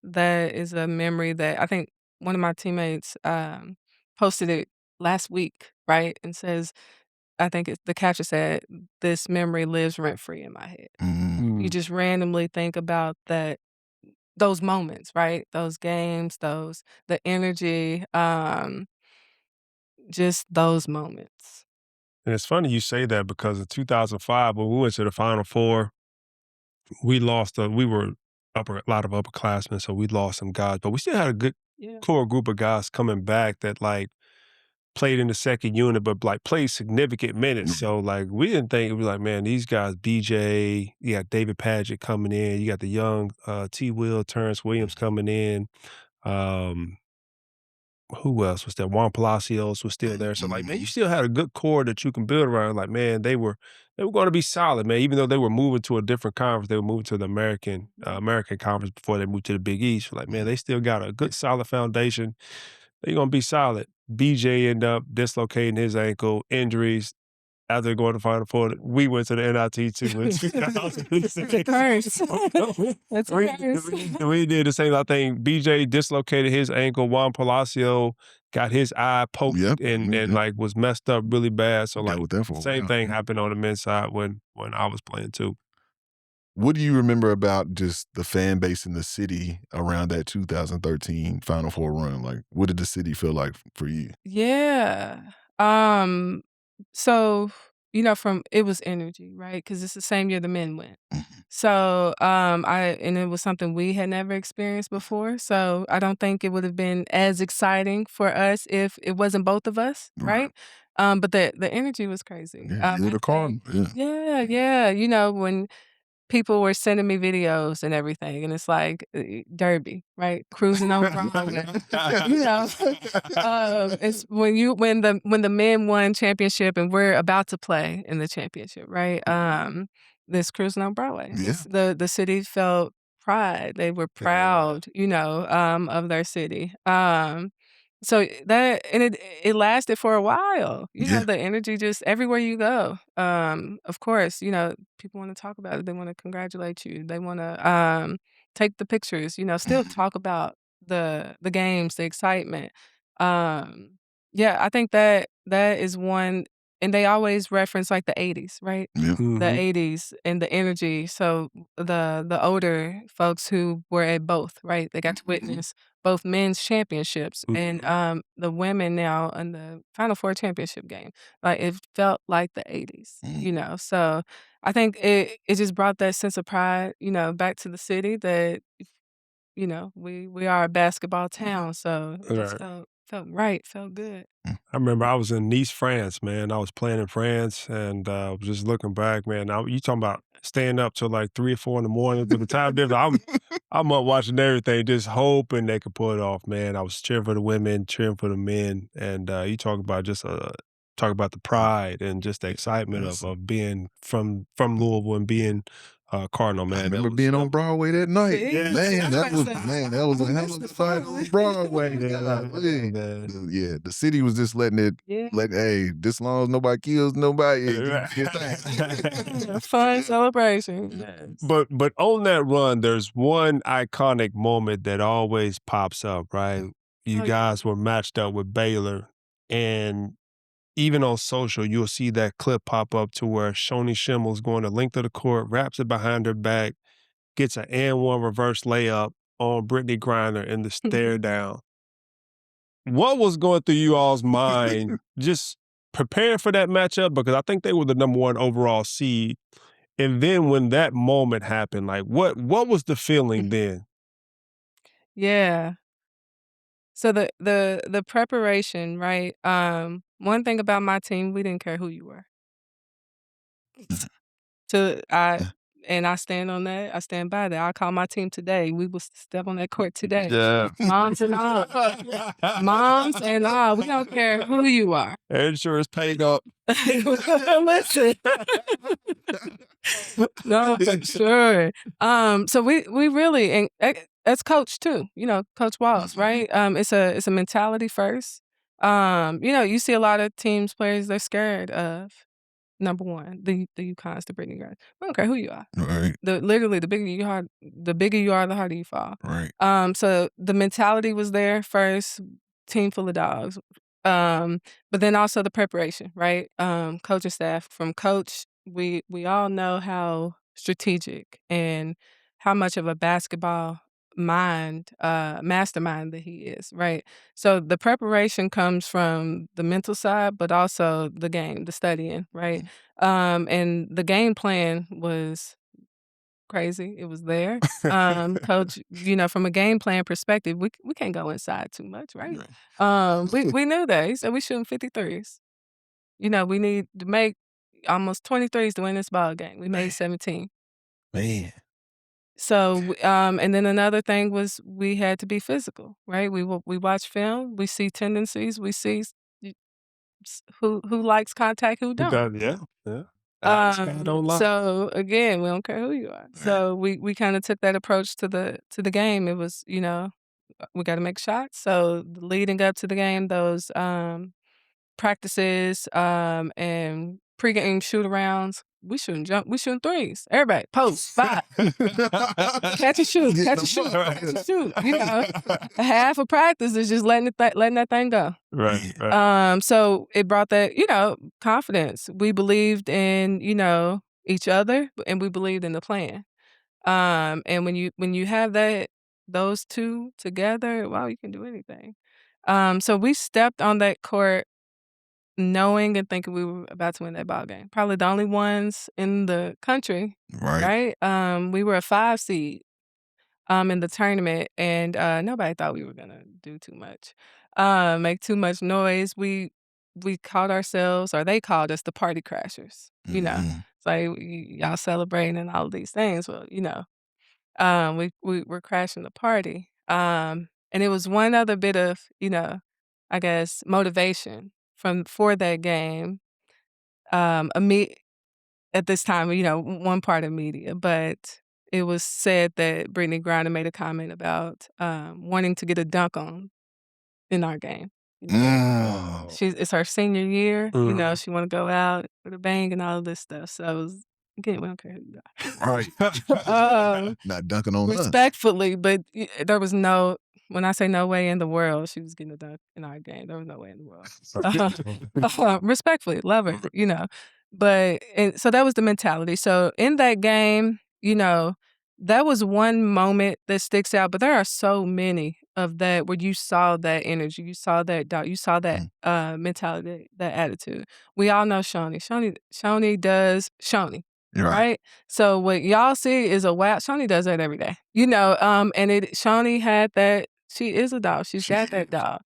[SPEAKER 2] that is a memory that I think one of my teammates posted it last week, right? And says, I think the caption said, "This memory lives rent free in my head." You just randomly think about those moments, right? Those games, the energy, just those moments.
[SPEAKER 1] And it's funny you say that because in 2005, when we went to the Final Four, we lost. We were a lot of upperclassmen, so we lost some guys, but we still had a good core group of guys coming back that played in the second unit, but played significant minutes. So we didn't think it was man, these guys, BJ, you got David Padgett coming in, you got the young T. Will, Terrence Williams coming in. Who else was there? Juan Palacios was still there. So man, you still had a good core that you can build around. Man, they were going to be solid, man. Even though they were moving to a different conference, they were moving to the American conference before they moved to the Big East. Man, they still got a good solid foundation. They're going to be solid. BJ ended up dislocating his ankle, injuries. After going to Final Four, we went to the NIT too.
[SPEAKER 2] That's a
[SPEAKER 1] We did the same. I think BJ dislocated his ankle. Juan Palacio got his eye poked and was messed up really bad. So same thing happened on the men's side when I was playing too.
[SPEAKER 3] What do you remember about just the fan base in the city around that 2013 Final Four run? What did the city feel like for you?
[SPEAKER 2] Yeah. So, it was energy, right? Because it's the same year the men went. So and it was something we had never experienced before. So I don't think it would have been as exciting for us if it wasn't both of us, right? But the energy was crazy.
[SPEAKER 3] The Cardinals.
[SPEAKER 2] Yeah. You know, when people were sending me videos and everything, and it's like Derby, right? Cruising on Broadway. You know, it's when the men won championship and we're about to play in the championship, right? This cruising on Broadway.
[SPEAKER 3] Yeah.
[SPEAKER 2] The city felt pride. They were proud, you know, of their city. So that and it lasted for a while. You know, the energy just everywhere you go. Of course, you know, people want to talk about it. They want to congratulate you. They want to take the pictures, you know, still talk about the games, the excitement. Yeah, I think that is one and they always reference like the 80s, right?
[SPEAKER 3] Yeah.
[SPEAKER 2] The 80s and the energy. So the older folks who were at both, right? They got to witness both men's championships and the women now in the Final Four championship game. Like it felt like the 80s, you know. So I think it just brought that sense of pride, you know, back to the city that you know, we are a basketball town, so it just felt right, felt good.
[SPEAKER 1] I remember I was in Nice, France, man. I was playing in France and was just looking back, man. You talking about staying up till like 3 or 4 in the morning to the time difference. I'm up watching everything, just hoping they could pull it off, man. I was cheering for the women, cheering for the men, and you talk about the pride and just the excitement of being from Louisville and being Cardinal, man.
[SPEAKER 3] I remember being on Broadway that night.
[SPEAKER 2] Yeah.
[SPEAKER 3] Man, that was a hell of a fight on Broadway. Yeah, the city was just letting it, hey, this long as nobody kills nobody.
[SPEAKER 2] Fun celebration.
[SPEAKER 1] Yes. But on that run, there's one iconic moment that always pops up, right? You guys were matched up with Baylor, and even on social, you'll see that clip pop up to where Shoni Schimmel's going the length of the court, wraps it behind her back, gets an and-one reverse layup on Brittany Griner in the stare down. What was going through you all's mind just preparing for that matchup? Because I think they were the #1 overall seed. And then when that moment happened, like what was the feeling then?
[SPEAKER 2] Yeah. So the preparation, right? One thing about my team, we didn't care who you were. And I stand on that. I stand by that. I call my team today. We will step on that court today.
[SPEAKER 1] Yeah.
[SPEAKER 2] Moms and all. Moms and all. We don't care who you are.
[SPEAKER 1] Insurance paid up.
[SPEAKER 2] Listen. No, sure. So we really and as coach too, you know, Coach Walz, right? It's a mentality first. You know, you see a lot of teams, players, they're scared of #1, the UConns, the Brittany Griner. I don't care who you are.
[SPEAKER 3] Right.
[SPEAKER 2] Literally, the bigger you are, the harder you fall.
[SPEAKER 3] Right.
[SPEAKER 2] So the mentality was there first, team full of dogs. But then also the preparation, right? Coaching staff. From coach, we all know how strategic and how much of a basketball mastermind that he is, right? So the preparation comes from the mental side, but also the game, the studying, right? And the game plan was crazy. It was there. Coach, you know, from a game plan perspective, we can't go inside too much, right? We knew that. He said we shooting 53s. You know, we need to make almost 23s to win this ball game. We made 17.
[SPEAKER 3] Man.
[SPEAKER 2] So, and then another thing was we had to be physical, right? We watch film, we see tendencies, we see who likes contact, who don't.
[SPEAKER 1] Yeah.
[SPEAKER 2] So again, we don't care who you are. So we kind of took that approach to the game. It was, you know, we got to make shots. So leading up to the game, those practices and pregame shoot-arounds, we shooting threes. Everybody, post, 5. Catch a shoot. You know, half of practice is just letting that thing go.
[SPEAKER 1] Right.
[SPEAKER 2] So it brought that, you know, confidence. We believed in, you know, each other, and we believed in the plan. And when you have those two together, wow, you can do anything. So we stepped on that court knowing and thinking we were about to win that ball game. Probably the only ones in the country, right? We were a 5 seed in the tournament, and nobody thought we were gonna do too much, make too much noise. We called ourselves, or they called us, the party crashers. You know, it's like y'all celebrating and all of these things. Well, you know, we were crashing the party. And it was one other bit of, you know, I guess motivation for that game. At this time, you know, one part of media, but it was said that Brittany Griner made a comment about wanting to get a dunk on in our game. It's her senior year. You know, she want to go out with a bang and all of this stuff. So it was, again, we don't care who you are.
[SPEAKER 3] Right. Not dunking on us.
[SPEAKER 2] Respectfully, but there was no, when I say no way in the world, she was getting a dunk in our game. There was no way in the world. Respectfully, love her, you know. But, and so that was the mentality. So in that game, you know, that was one moment that sticks out, but there are so many of that where you saw that energy, you saw that doubt, you saw that mentality, that attitude. We all know Shawnee. Shawnee does Shawnee. Right. So what y'all see is a wow. Shawnee does that every day, you know. And Shawnee had that. She is a dog. She's got that dog,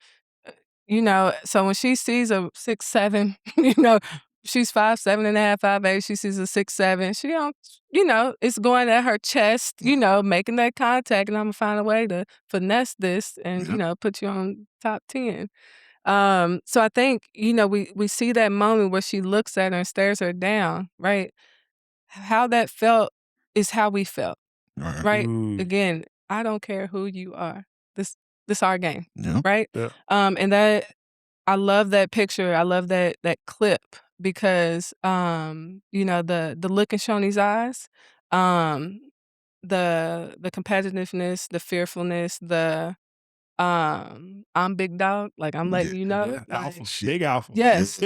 [SPEAKER 2] you know. So when she sees a 6'7", you know, she's 5'7.5", 5'8". She sees a 6'7". She don't, you know, it's going at her chest, you know, making that contact, and I'm gonna find a way to finesse this and you know, put you on top 10. So I think, you know, we see that moment where she looks at her and stares her down, right? How that felt is how we felt, right? Again, I don't care who you are. This our game, right? Yeah. And that, I love that picture. I love that clip because you know, the look in Shawnee's eyes, the competitiveness, the fearfulness, the I'm big dog, like I'm letting you know.
[SPEAKER 1] Like, alpha, big alpha.
[SPEAKER 2] Yes.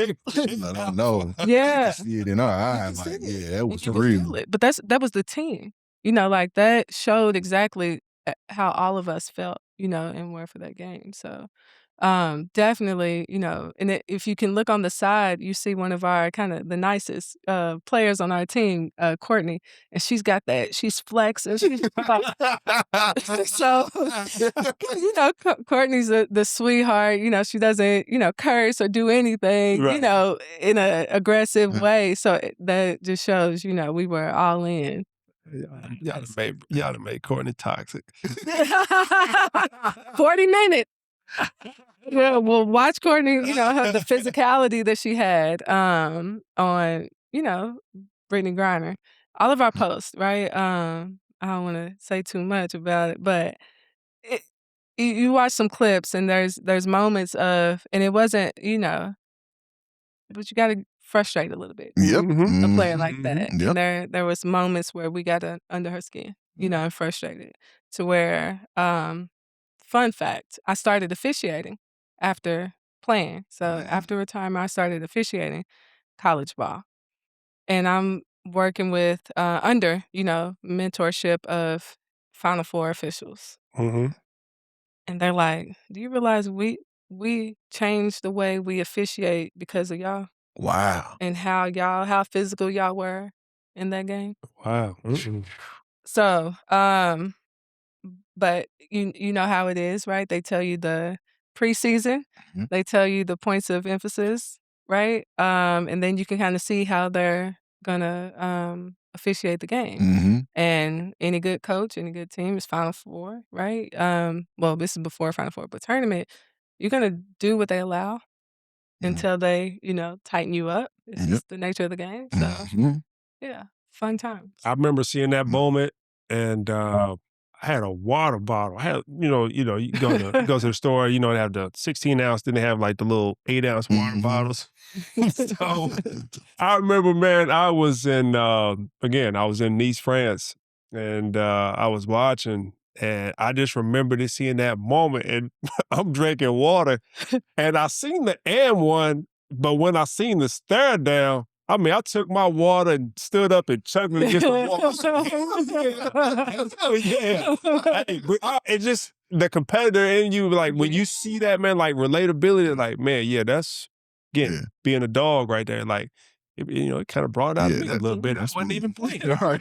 [SPEAKER 3] No.
[SPEAKER 2] Yeah.
[SPEAKER 3] See it in our eyes, like, yeah, that was
[SPEAKER 2] real. But that was the team. You know, like that showed exactly how all of us felt, you know, and were for that game. So definitely, you know, and if you can look on the side, you see one of our kind of the nicest players on our team, Courtney, and she's got that. She's flexing. So, you know, Courtney's the sweetheart. You know, she doesn't, you know, curse or do anything, you know, in an aggressive way. So that just shows, you know, we were all in.
[SPEAKER 1] Y'all done made Courtney toxic.
[SPEAKER 2] 40 minutes. Yeah, well, watch Courtney, you know, the physicality that she had on, you know, Brittany Griner. All of our posts, right? I don't want to say too much about it, but you watch some clips and there's moments of, and it wasn't, you know, but you got to frustrate a little bit. A player like that. And there was moments where we got under her skin, you know, and frustrated to where, fun fact, I started officiating after playing. So after retirement, I started officiating college ball. And I'm working with, under, you know, mentorship of Final Four officials. And they're like, do you realize we changed the way we officiate because of y'all?
[SPEAKER 3] Wow.
[SPEAKER 2] And how physical y'all were in that game?
[SPEAKER 1] Wow.
[SPEAKER 2] So, but you know how it is, right? They tell you the preseason, they tell you the points of emphasis, right? And then you can kind of see how they're gonna officiate the game. And any good coach, any good team is Final Four, right? Well, this is before Final Four, but tournament, you're gonna do what they allow until they, you know, tighten you up. It's just the nature of the game. So yeah, fun times.
[SPEAKER 1] I remember seeing that moment, and I had a water bottle. I had, you know, you go to the store, you know, they have the 16-ounce, then they have like the little 8-ounce water bottles. So I remember, man, I was in Nice, France, and I was watching, and I just remember seeing that moment, and I'm drinking water, and I seen the and one, but when I seen the stare down, I mean, I took my water and stood up and chugged it against the wall. It just, the competitor in you, like, when you see that, man, like, relatability, like, man, yeah, that's again, being a dog right there, like, it kind of brought out me a little bit. I wasn't even playing. Right.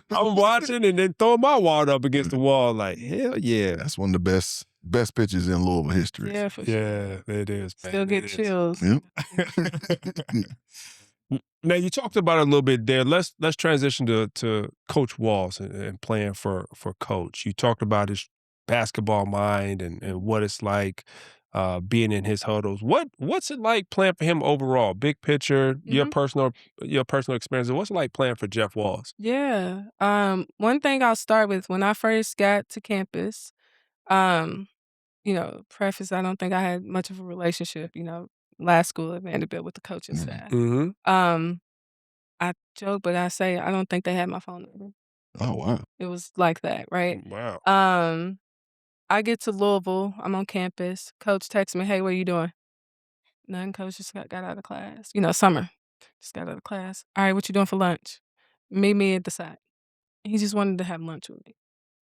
[SPEAKER 1] I'm watching and then throwing my wall up against the wall, like, hell yeah.
[SPEAKER 3] That's one of the best pitches in Louisville history.
[SPEAKER 2] Yeah, for sure.
[SPEAKER 1] Yeah, it is.
[SPEAKER 2] Still get chills.
[SPEAKER 3] Yep.
[SPEAKER 1] Now, you talked about it a little bit there. Let's transition to Coach Walz and playing for Coach. You talked about his basketball mind and what it's like being in his huddles. What's it like playing for him overall? Big picture, your personal experience. What's it like playing for Jeff Walz?
[SPEAKER 2] Yeah. One thing I'll start with, when I first got to campus, preface, I don't think I had much of a relationship, last school at Vanderbilt with the coaching staff. I joke, but I say I don't think they had my phone number.
[SPEAKER 3] Oh, wow.
[SPEAKER 2] It was like that, right?
[SPEAKER 1] Wow.
[SPEAKER 2] I get to Louisville. I'm on campus. Coach texts me, "Hey, what are you doing?" Nothing. Coach just got out of class. Summer. Just got out of class. All right, what you doing for lunch? Meet me at the side. He just wanted to have lunch with me,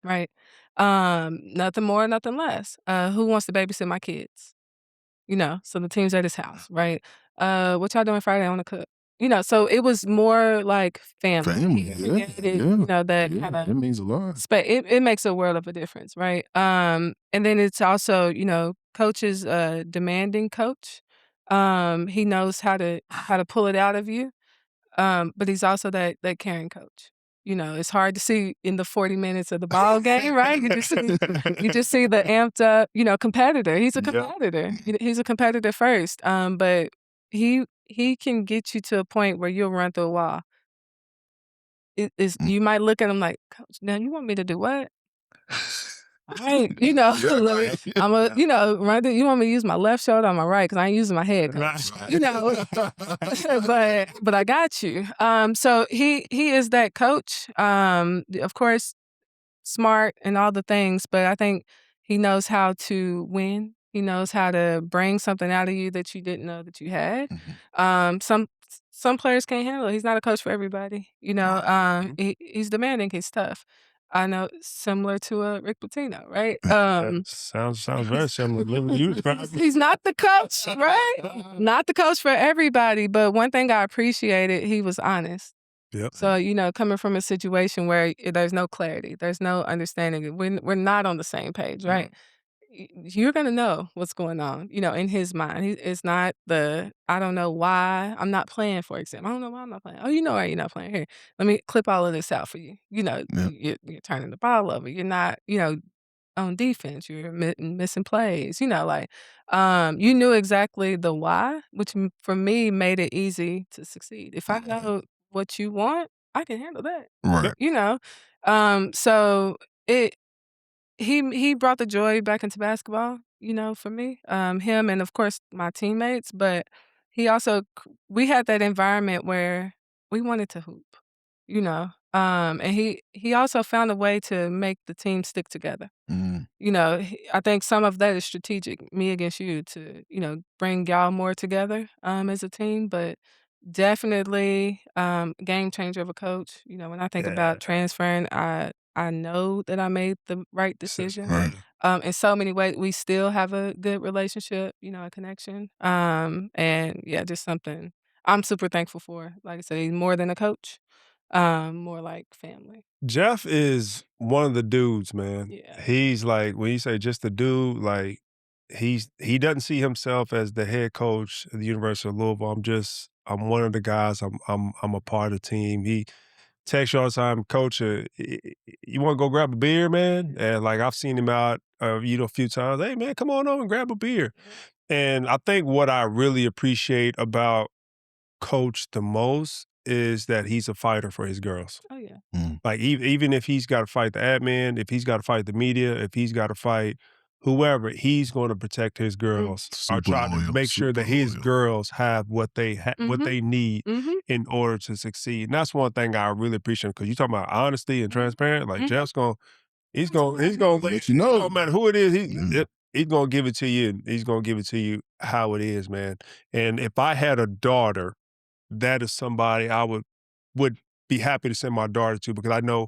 [SPEAKER 2] right? Nothing more, nothing less. Who wants to babysit my kids? So the team's at his house, right? What y'all doing Friday? I want to cook. So it was more like family.
[SPEAKER 3] Family, yeah.
[SPEAKER 2] That kind of.
[SPEAKER 3] It means a lot.
[SPEAKER 2] It makes a world of a difference, right? And then it's also, Coach is a demanding coach. He knows how to pull it out of you. But he's also that caring coach. It's hard to see in the 40 minutes of the ball game, right? You just see the amped up, competitor. He's a competitor. He's a competitor first. But he can get you to a point where you'll run through a wall. You might look at him like, "Coach, now you want me to do what?" All right, I'm run through, you want me to use my left shoulder or my right? Because I ain't using my head, Coach. But I got you. So he is that coach. Of course, smart and all the things, but I think he knows how to win. He knows how to bring something out of you that you didn't know that you had. Some players can't handle it. He's not a coach for everybody. He's demanding. He's tough. I know, similar to Rick Pitino, right?
[SPEAKER 1] Sounds very similar.
[SPEAKER 2] He's not the coach, right? Not the coach for everybody, but one thing I appreciated, he was honest.
[SPEAKER 1] Yep.
[SPEAKER 2] So, coming from a situation where there's no clarity, there's no understanding, we're not on the same page, right? You're going to know what's going on, in his mind. It's not I don't know why I'm not playing, for example. I don't know why I'm not playing. Oh, you know why you're not playing. Here, let me clip all of this out for you. You're turning the ball over. You're not, on defense. You're missing plays. You knew exactly the why, which for me made it easy to succeed. If I know what you want, I can handle that.
[SPEAKER 3] Right.
[SPEAKER 2] So he brought the joy back into basketball, for me. Him and, of course, my teammates. But he also, we had that environment where we wanted to hoop, and he also found a way to make the team stick together. I think some of that is strategic, me against you, to, bring y'all more together as a team. But definitely game changer of a coach. When I think about transferring, I know that I made the right decision.
[SPEAKER 3] Right.
[SPEAKER 2] In so many ways, we still have a good relationship, a connection. And yeah, just something I'm super thankful for. Like I said, he's more than a coach, more like family.
[SPEAKER 1] Jeff is one of the dudes, man.
[SPEAKER 2] Yeah.
[SPEAKER 1] He's like, when you say just a dude, like he doesn't see himself as the head coach at the University of Louisville. I'm one of the guys. I'm a part of the team. He texts you all the time, "Coach, you want to go grab a beer, man?" And like, I've seen him out, a few times. "Hey, man, come on over and grab a beer." And I think what I really appreciate about Coach the most is that he's a fighter for his girls.
[SPEAKER 2] Oh yeah.
[SPEAKER 1] Like, even if he's got to fight the admin, if he's got to fight the media, if he's got to fight whoever, he's going to protect his girls or try to make sure that his girls have what they what they need in order to succeed. And that's one thing I really appreciate, because you talking about honesty and transparent. Like, Jeff's he's gonna let you know, no matter who it is, he's gonna give it to you, and he's gonna give it to you how it is, man. And if I had a daughter, that is somebody I would be happy to send my daughter to, because I know,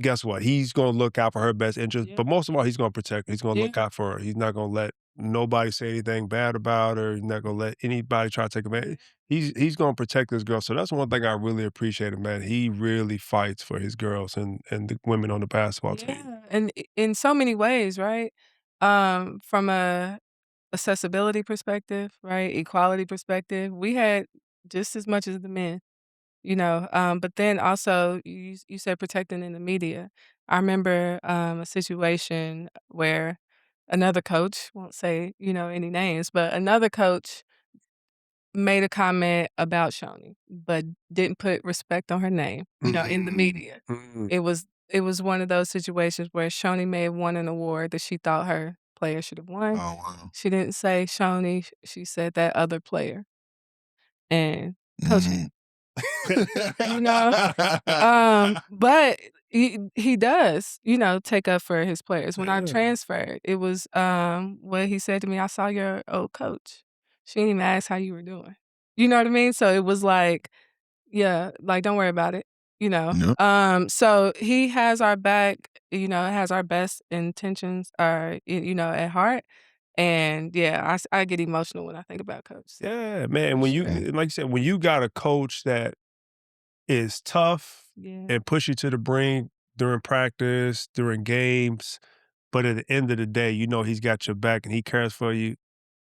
[SPEAKER 1] guess what? He's going to look out for her best interest, but most of all, he's going to protect her. He's going to look out for her. He's not going to let nobody say anything bad about her. He's not gonna let anybody try to take advantage. He's gonna protect his girl. So that's one thing I really appreciate him, man. He really fights for his girls and the women on the basketball team.
[SPEAKER 2] Yeah, and in so many ways, right? From a accessibility perspective, right? Equality perspective, we had just as much as the men, you know. But then also you said protecting in the media. I remember a situation where another coach, won't say, any names, but another coach made a comment about Shoni, but didn't put respect on her name, in the media.
[SPEAKER 1] Mm.
[SPEAKER 2] It was one of those situations where Shoni may have won an award that she thought her player should have won.
[SPEAKER 3] Oh, wow.
[SPEAKER 2] She didn't say Shoni, she said that other player. And coach but he does, take up for his players. When I
[SPEAKER 1] Yeah.
[SPEAKER 2] transferred, it was what he said to me, I saw your old coach. She didn't even ask how you were doing. You know what I mean? So it was like, yeah, like don't worry about it,
[SPEAKER 3] Yep.
[SPEAKER 2] So he has our back, has our best intentions are at heart. And yeah, I get emotional when I think about Coach.
[SPEAKER 1] Yeah, man.
[SPEAKER 2] For
[SPEAKER 1] When you
[SPEAKER 2] sure.
[SPEAKER 1] like you said, when you got a coach that is tough
[SPEAKER 2] Yeah.
[SPEAKER 1] and push you to the brink during practice, during games, but at the end of the day, he's got your back and he cares for you.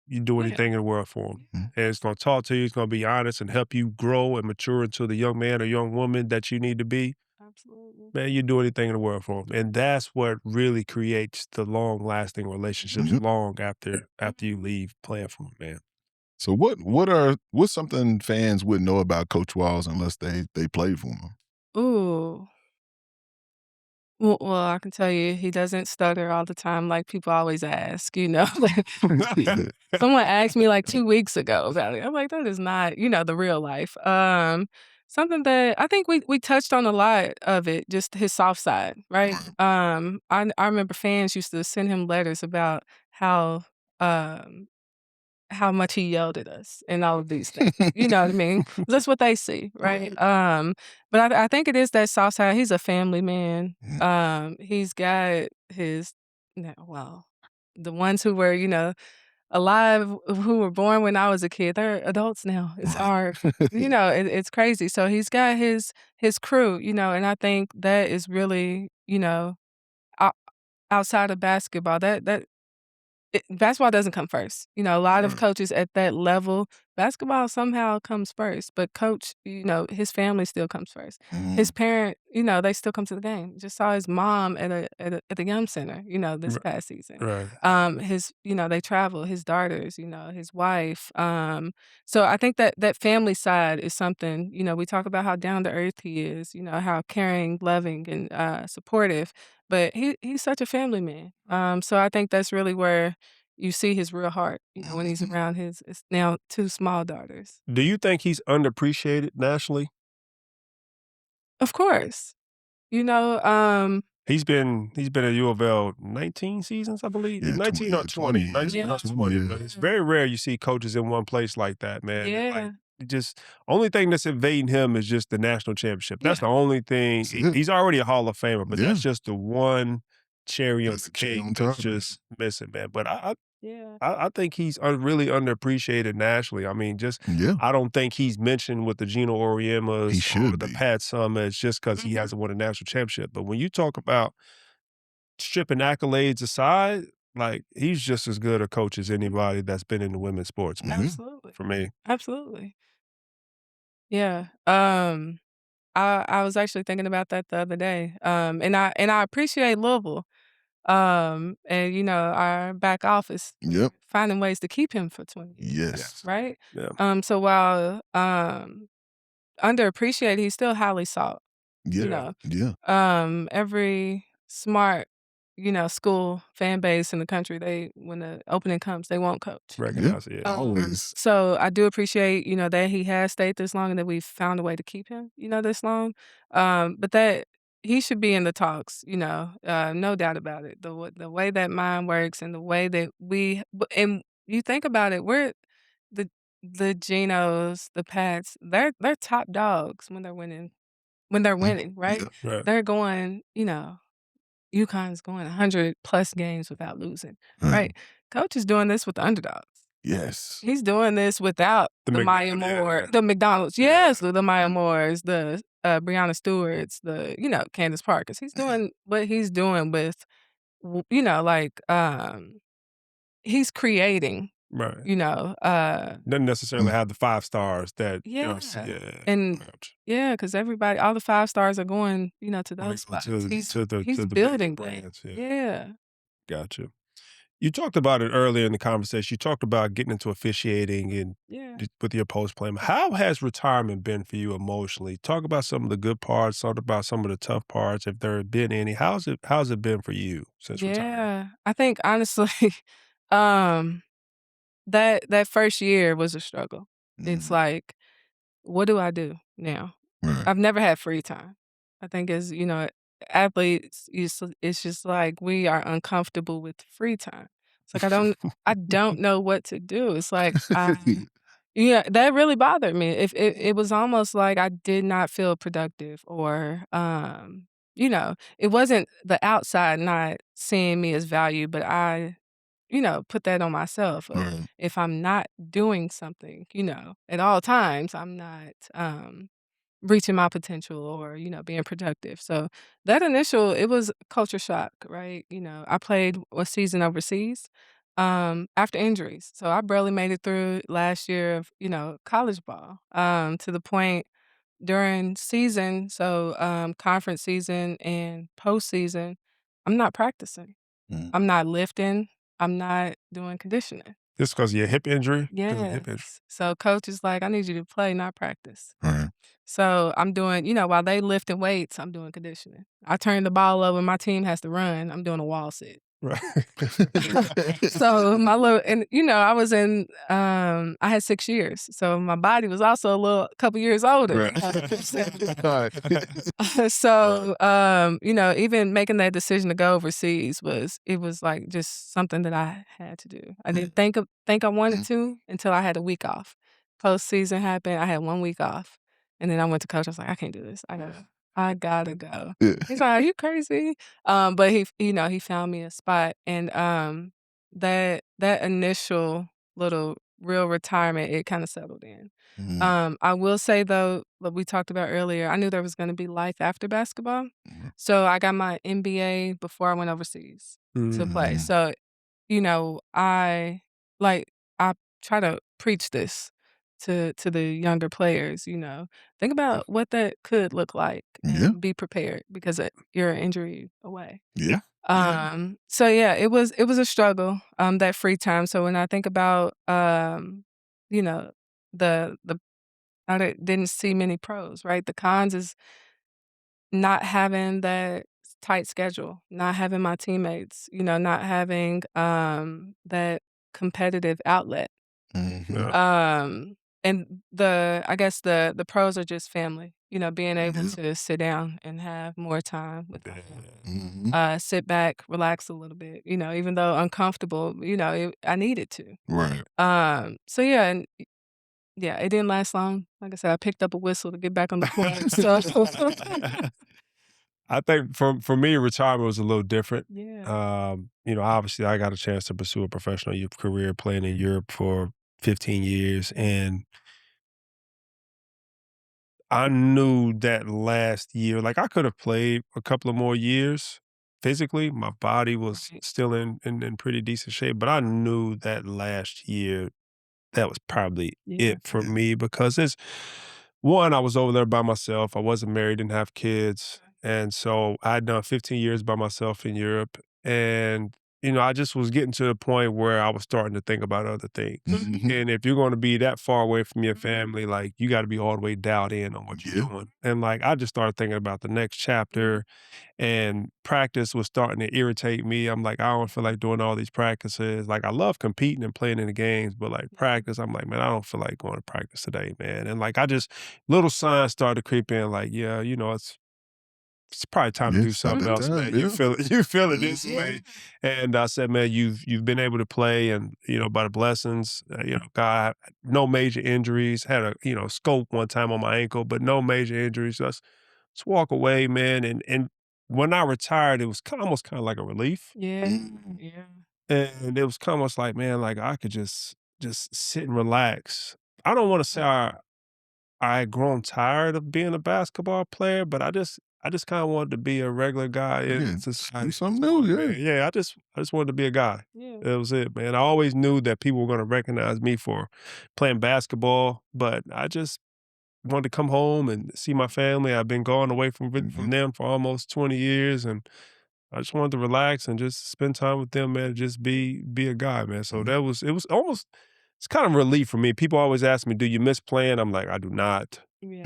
[SPEAKER 1] You do
[SPEAKER 2] Yeah.
[SPEAKER 1] anything in the world for him.
[SPEAKER 3] Mhm.
[SPEAKER 1] And it's gonna talk to you, it's gonna be honest and help you grow and mature into the young man or young woman that you need to be.
[SPEAKER 2] Absolutely.
[SPEAKER 1] Man, you do anything in the world for him. And that's what really creates the long lasting relationships
[SPEAKER 3] Yep.
[SPEAKER 1] long after you leave playing for him, man.
[SPEAKER 3] So what's something fans wouldn't know about Coach Walz unless they played for him?
[SPEAKER 2] Ooh. Well, I can tell you he doesn't stutter all the time like people always ask, Someone asked me like 2 weeks ago about it. I'm like, that is not, the real life. Something that I think we touched on a lot of it, just his soft side, right? I remember fans used to send him letters about um how much he yelled at us and all of these things. You know what I mean? That's what they see, right? But I think it is that soft side. He's a family man. He's got his, well, the ones who were, alive, who were born when I was a kid, they're adults now. It's hard, it's crazy. So he's got his crew, and I think that is really, ou- outside of basketball, basketball doesn't come first. A lot of coaches at that level, basketball somehow comes first, but coach, his family still comes first. His parent, they still come to the game. Just saw his mom at the Yum Center, this past season.
[SPEAKER 1] Right.
[SPEAKER 2] They travel, his daughters, his wife. So I think that family side is something, we talk about how down to earth he is, how caring, loving, and supportive. But he's such a family man. So I think that's really where you see his real heart, when he's around his now 2 small daughters.
[SPEAKER 1] Do you think he's underappreciated nationally?
[SPEAKER 2] Of course. You know,
[SPEAKER 1] He's been at U of L 19 seasons, I believe.
[SPEAKER 3] Yeah,
[SPEAKER 1] 19 or 20. 19 or 20.
[SPEAKER 3] Yeah.
[SPEAKER 1] But it's very rare you see coaches in one place like that, man.
[SPEAKER 2] Yeah.
[SPEAKER 1] Like, just only thing that's invading him is just the national championship. That's the only thing.
[SPEAKER 3] That's it.
[SPEAKER 1] He's already a Hall of Famer, but
[SPEAKER 3] Yeah.
[SPEAKER 1] that's just the one cherry on
[SPEAKER 3] That's
[SPEAKER 1] the
[SPEAKER 3] the cherry
[SPEAKER 1] cake
[SPEAKER 3] on
[SPEAKER 1] that's
[SPEAKER 3] top.
[SPEAKER 1] just missing, man. But
[SPEAKER 2] yeah.
[SPEAKER 1] I think he's really underappreciated nationally. I mean,
[SPEAKER 3] Yeah.
[SPEAKER 1] I don't think he's mentioned with the Gino Oriemas
[SPEAKER 3] He
[SPEAKER 1] or
[SPEAKER 3] should
[SPEAKER 1] the
[SPEAKER 3] be.
[SPEAKER 1] Pat Summits just because he hasn't won a national championship. But when you talk about stripping accolades aside, like he's just as good a coach as anybody that's been in the women's sports, man,
[SPEAKER 2] Absolutely.
[SPEAKER 1] for me.
[SPEAKER 2] Absolutely. Yeah. I was actually thinking about that the other day. And I appreciate Louisville. And our back office
[SPEAKER 3] Yep.
[SPEAKER 2] finding ways to keep him for 20 years.
[SPEAKER 3] Yes.
[SPEAKER 2] Right?
[SPEAKER 1] Yeah.
[SPEAKER 2] So while underappreciated, he's still highly sought.
[SPEAKER 3] Yeah. Yeah.
[SPEAKER 2] Every smart, school fan base in the country, when the opening comes, they want Coach.
[SPEAKER 1] Recognize it. Yeah.
[SPEAKER 3] Always.
[SPEAKER 2] So I do appreciate, that he has stayed this long and that we've found a way to keep him, this long. But that he should be in the talks, no doubt about it. The way that mind works and the way that and you think about it, we're the the Genos, the Pats, they're top dogs when they're winning, right?
[SPEAKER 3] Yeah.
[SPEAKER 1] Right.
[SPEAKER 2] They're going, UConn's going 100+ games without losing, right? Coach is doing this with the underdogs.
[SPEAKER 3] Yes.
[SPEAKER 2] He's doing this without the Maya Moore, the McDonald's. Yes, the Maya Moores, the Breonna Stewart's, the, Candace Parker's. He's doing what he's doing with, he's creating,
[SPEAKER 1] Right. Doesn't necessarily have the 5 stars that,
[SPEAKER 2] Yeah.
[SPEAKER 1] yeah.
[SPEAKER 2] And because everybody, all the 5 stars are going, to those spots. He's
[SPEAKER 1] to the
[SPEAKER 2] building
[SPEAKER 1] bigger
[SPEAKER 2] that.
[SPEAKER 1] brands,
[SPEAKER 2] Yeah.
[SPEAKER 1] Gotcha. You talked about it earlier in the conversation. You talked about getting into officiating and with your post play. How has retirement been for you emotionally? Talk about some of the good parts. Talk about some of the tough parts, if there have been any. How's it been for you since retirement?
[SPEAKER 2] Yeah. I think honestly, that first year was a struggle. It's like, what do I do now?
[SPEAKER 3] Right.
[SPEAKER 2] I've never had free time. I think as, athletes, it's just like we are uncomfortable with free time. It's like I don't know what to do. It's like yeah, that really bothered me. If it was almost like I did not feel productive or it wasn't the outside not seeing me as value, but I put that on myself.
[SPEAKER 3] Right.
[SPEAKER 2] If I'm not doing something, at all times, I'm not reaching my potential or, being productive. So it was culture shock, right? I played a season overseas after injuries. So I barely made it through last year of, college ball to the point during season, so conference season and postseason, I'm not practicing. I'm not lifting. I'm not doing conditioning.
[SPEAKER 1] Just because of your hip injury? 'Cause of the hip injury.
[SPEAKER 2] Yes. So coach is like, I need you to play, not practice.
[SPEAKER 3] Right.
[SPEAKER 2] So I'm doing, while they lifting weights, I'm doing conditioning. I turn the ball over, my team has to run. I'm doing a wall sit.
[SPEAKER 1] Right.
[SPEAKER 2] So I was in, I had 6 years. So my body was also a couple years older.
[SPEAKER 3] Right.
[SPEAKER 2] So, even making that decision to go overseas was like just something that I had to do. I didn't think I wanted to until I had a week off. Postseason happened. I had 1 week off. And then I went to coach. I was like, I can't do this. I gotta go.
[SPEAKER 3] Yeah.
[SPEAKER 2] He's like, are you crazy? But he found me a spot. And that initial little real retirement, it kind of settled in. I will say though, what we talked about earlier, I knew there was going to be life after basketball. So I got my MBA before I went overseas to play. So, I try to preach this to the younger players, think about what that could look like and be prepared because you're an injury away.
[SPEAKER 3] Yeah.
[SPEAKER 2] So yeah, it was a struggle, that free time. So when I think about, the didn't see many pros, right? The cons is not having that tight schedule, not having my teammates, not having that competitive outlet. And I guess the pros are just family, being able to sit down and have more time with them. Sit back, relax a little bit, even though uncomfortable, I needed to.
[SPEAKER 3] Right.
[SPEAKER 2] So yeah, and yeah, it didn't last long. Like I said, I picked up a whistle to get back on the court. So
[SPEAKER 1] I think for me, retirement was a little different.
[SPEAKER 2] yeah.
[SPEAKER 1] Obviously I got a chance to pursue a professional youth career playing in Europe for 15 years. And I knew that last year, like I could have played a couple of more years physically. My body was
[SPEAKER 2] Right.
[SPEAKER 1] still in pretty decent shape, but I knew that last year that was probably
[SPEAKER 2] Yeah.
[SPEAKER 1] it for me because I was over there by myself. I wasn't married, didn't have kids. And so I'd done 15 years by myself in Europe. And, I just was getting to the point where I was starting to think about other things. And if you're going to be that far away from your family, like you got to be all the way dialed in on what you're doing. And like, I just started thinking about the next chapter and practice was starting to irritate me. I'm like, I don't feel like doing all these practices. Like I love competing and playing in the games, but like practice, I'm like, man, I don't feel like going to practice today, man. And like, little signs started to creep in like, yeah, it's probably time to do something else, man. You feel it this way. And I said, man, you've been able to play and, by the blessings, God, no major injuries, had a, scope one time on my ankle, but no major injuries. Let's walk away, man. And when I retired, it was almost kind of like a relief.
[SPEAKER 2] Yeah.
[SPEAKER 1] And it was almost like, man, like I could just sit and relax. I don't want to say I had grown tired of being a basketball player, but I just kind of wanted to be a regular guy in society.
[SPEAKER 3] Do something new,
[SPEAKER 1] Yeah, I just wanted to be a guy.
[SPEAKER 2] Yeah.
[SPEAKER 1] That was it, man. I always knew that people were going to recognize me for playing basketball, but I just wanted to come home and see my family. I've been gone away from them for almost 20 years, and I just wanted to relax and just spend time with them, man, and just be a guy, man. So it was almost, it's kind of a relief for me. People always ask me, do you miss playing? I'm like, I do not.
[SPEAKER 2] Yeah.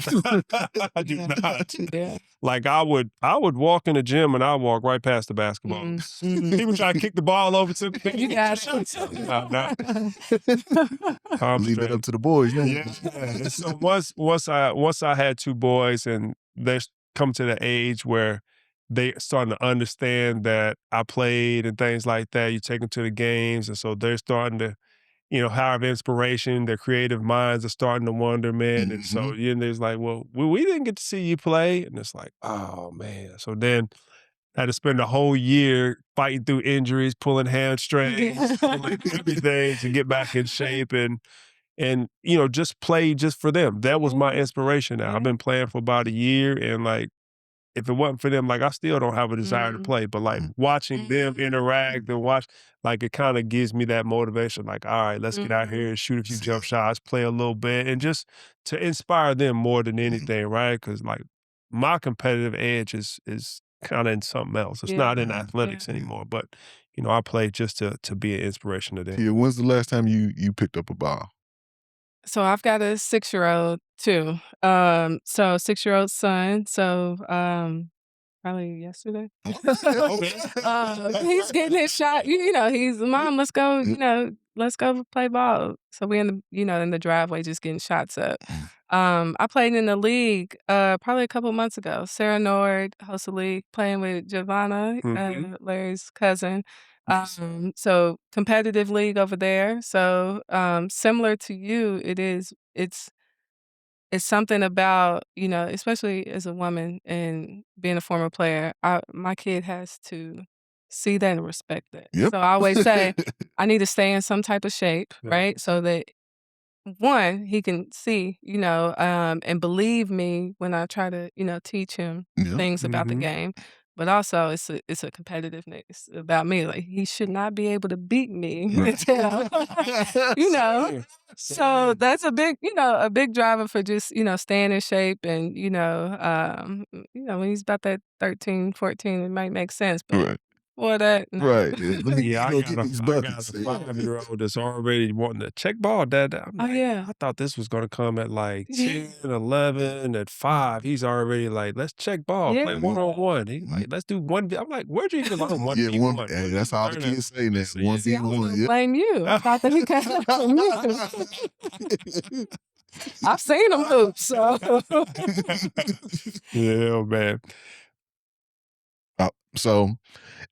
[SPEAKER 1] I do not.
[SPEAKER 2] Yeah.
[SPEAKER 1] Like I would walk in the gym and I'd walk right past the basketball. People try to kick the ball over to me.
[SPEAKER 2] You got it.
[SPEAKER 3] Leave it up to the boys.
[SPEAKER 1] Yeah. So once I had 2 boys and they're come to the age where they starting to understand that I played and things like that, you take them to the games, and so they're starting to, have inspiration. Their creative minds are starting to wander, man. And so there's like, well, we didn't get to see you play. And it's like, oh, man. So then I had to spend a whole year fighting through injuries, pulling hamstrings, pulling everything to get back in shape and just play just for them. That was my inspiration now. I've been playing for about a year, and like, if it wasn't for them, like I still don't have a desire to play, but like watching them interact and watch, like it kind of gives me that motivation. Like, all right, let's get out here and shoot a few jump shots, play a little bit, and just to inspire them more than anything, right? Because like my competitive edge is kind of in something else. It's not in athletics anymore, but I play just to be an inspiration to them.
[SPEAKER 3] Yeah, when's the last time you picked up a ball?
[SPEAKER 2] So I've got a 6-year-old too. So 6-year-old son. So probably yesterday. He's getting his shot. He's Mom. Let's go. Let's go play ball. So we in the driveway just getting shots up. I played in the league probably a couple months ago. Sarah Nord hosts a league playing with Giovanna, Larry's cousin. So competitive league over there. So similar to you, it's something about, especially as a woman and being a former player, my kid has to see that and respect that.
[SPEAKER 3] Yep.
[SPEAKER 2] So I always say I need to stay in some type of shape, right? So that one, he can see, and believe me when I try to, teach him things about the game. But also, it's a competitiveness about me. Like he should not be able to beat me. So that's a big driver for just staying in shape and when he's about that 13, 14, it might make sense. But for that, no.
[SPEAKER 3] Right.
[SPEAKER 1] I got a 5-year-old that's already wanting to check ball, Dad. I'm like, I thought this was going to come at like 10, 11, at 5. He's already like, let's check ball, play one-on-one. He's like, let's do one. I'm like, where'd you even learn 1v1?
[SPEAKER 3] Hey, that's all the kids say now. 1v1.
[SPEAKER 2] Blame you. I thought that he came from me. I've seen him hoop, so.
[SPEAKER 1] Yeah, man.
[SPEAKER 3] So,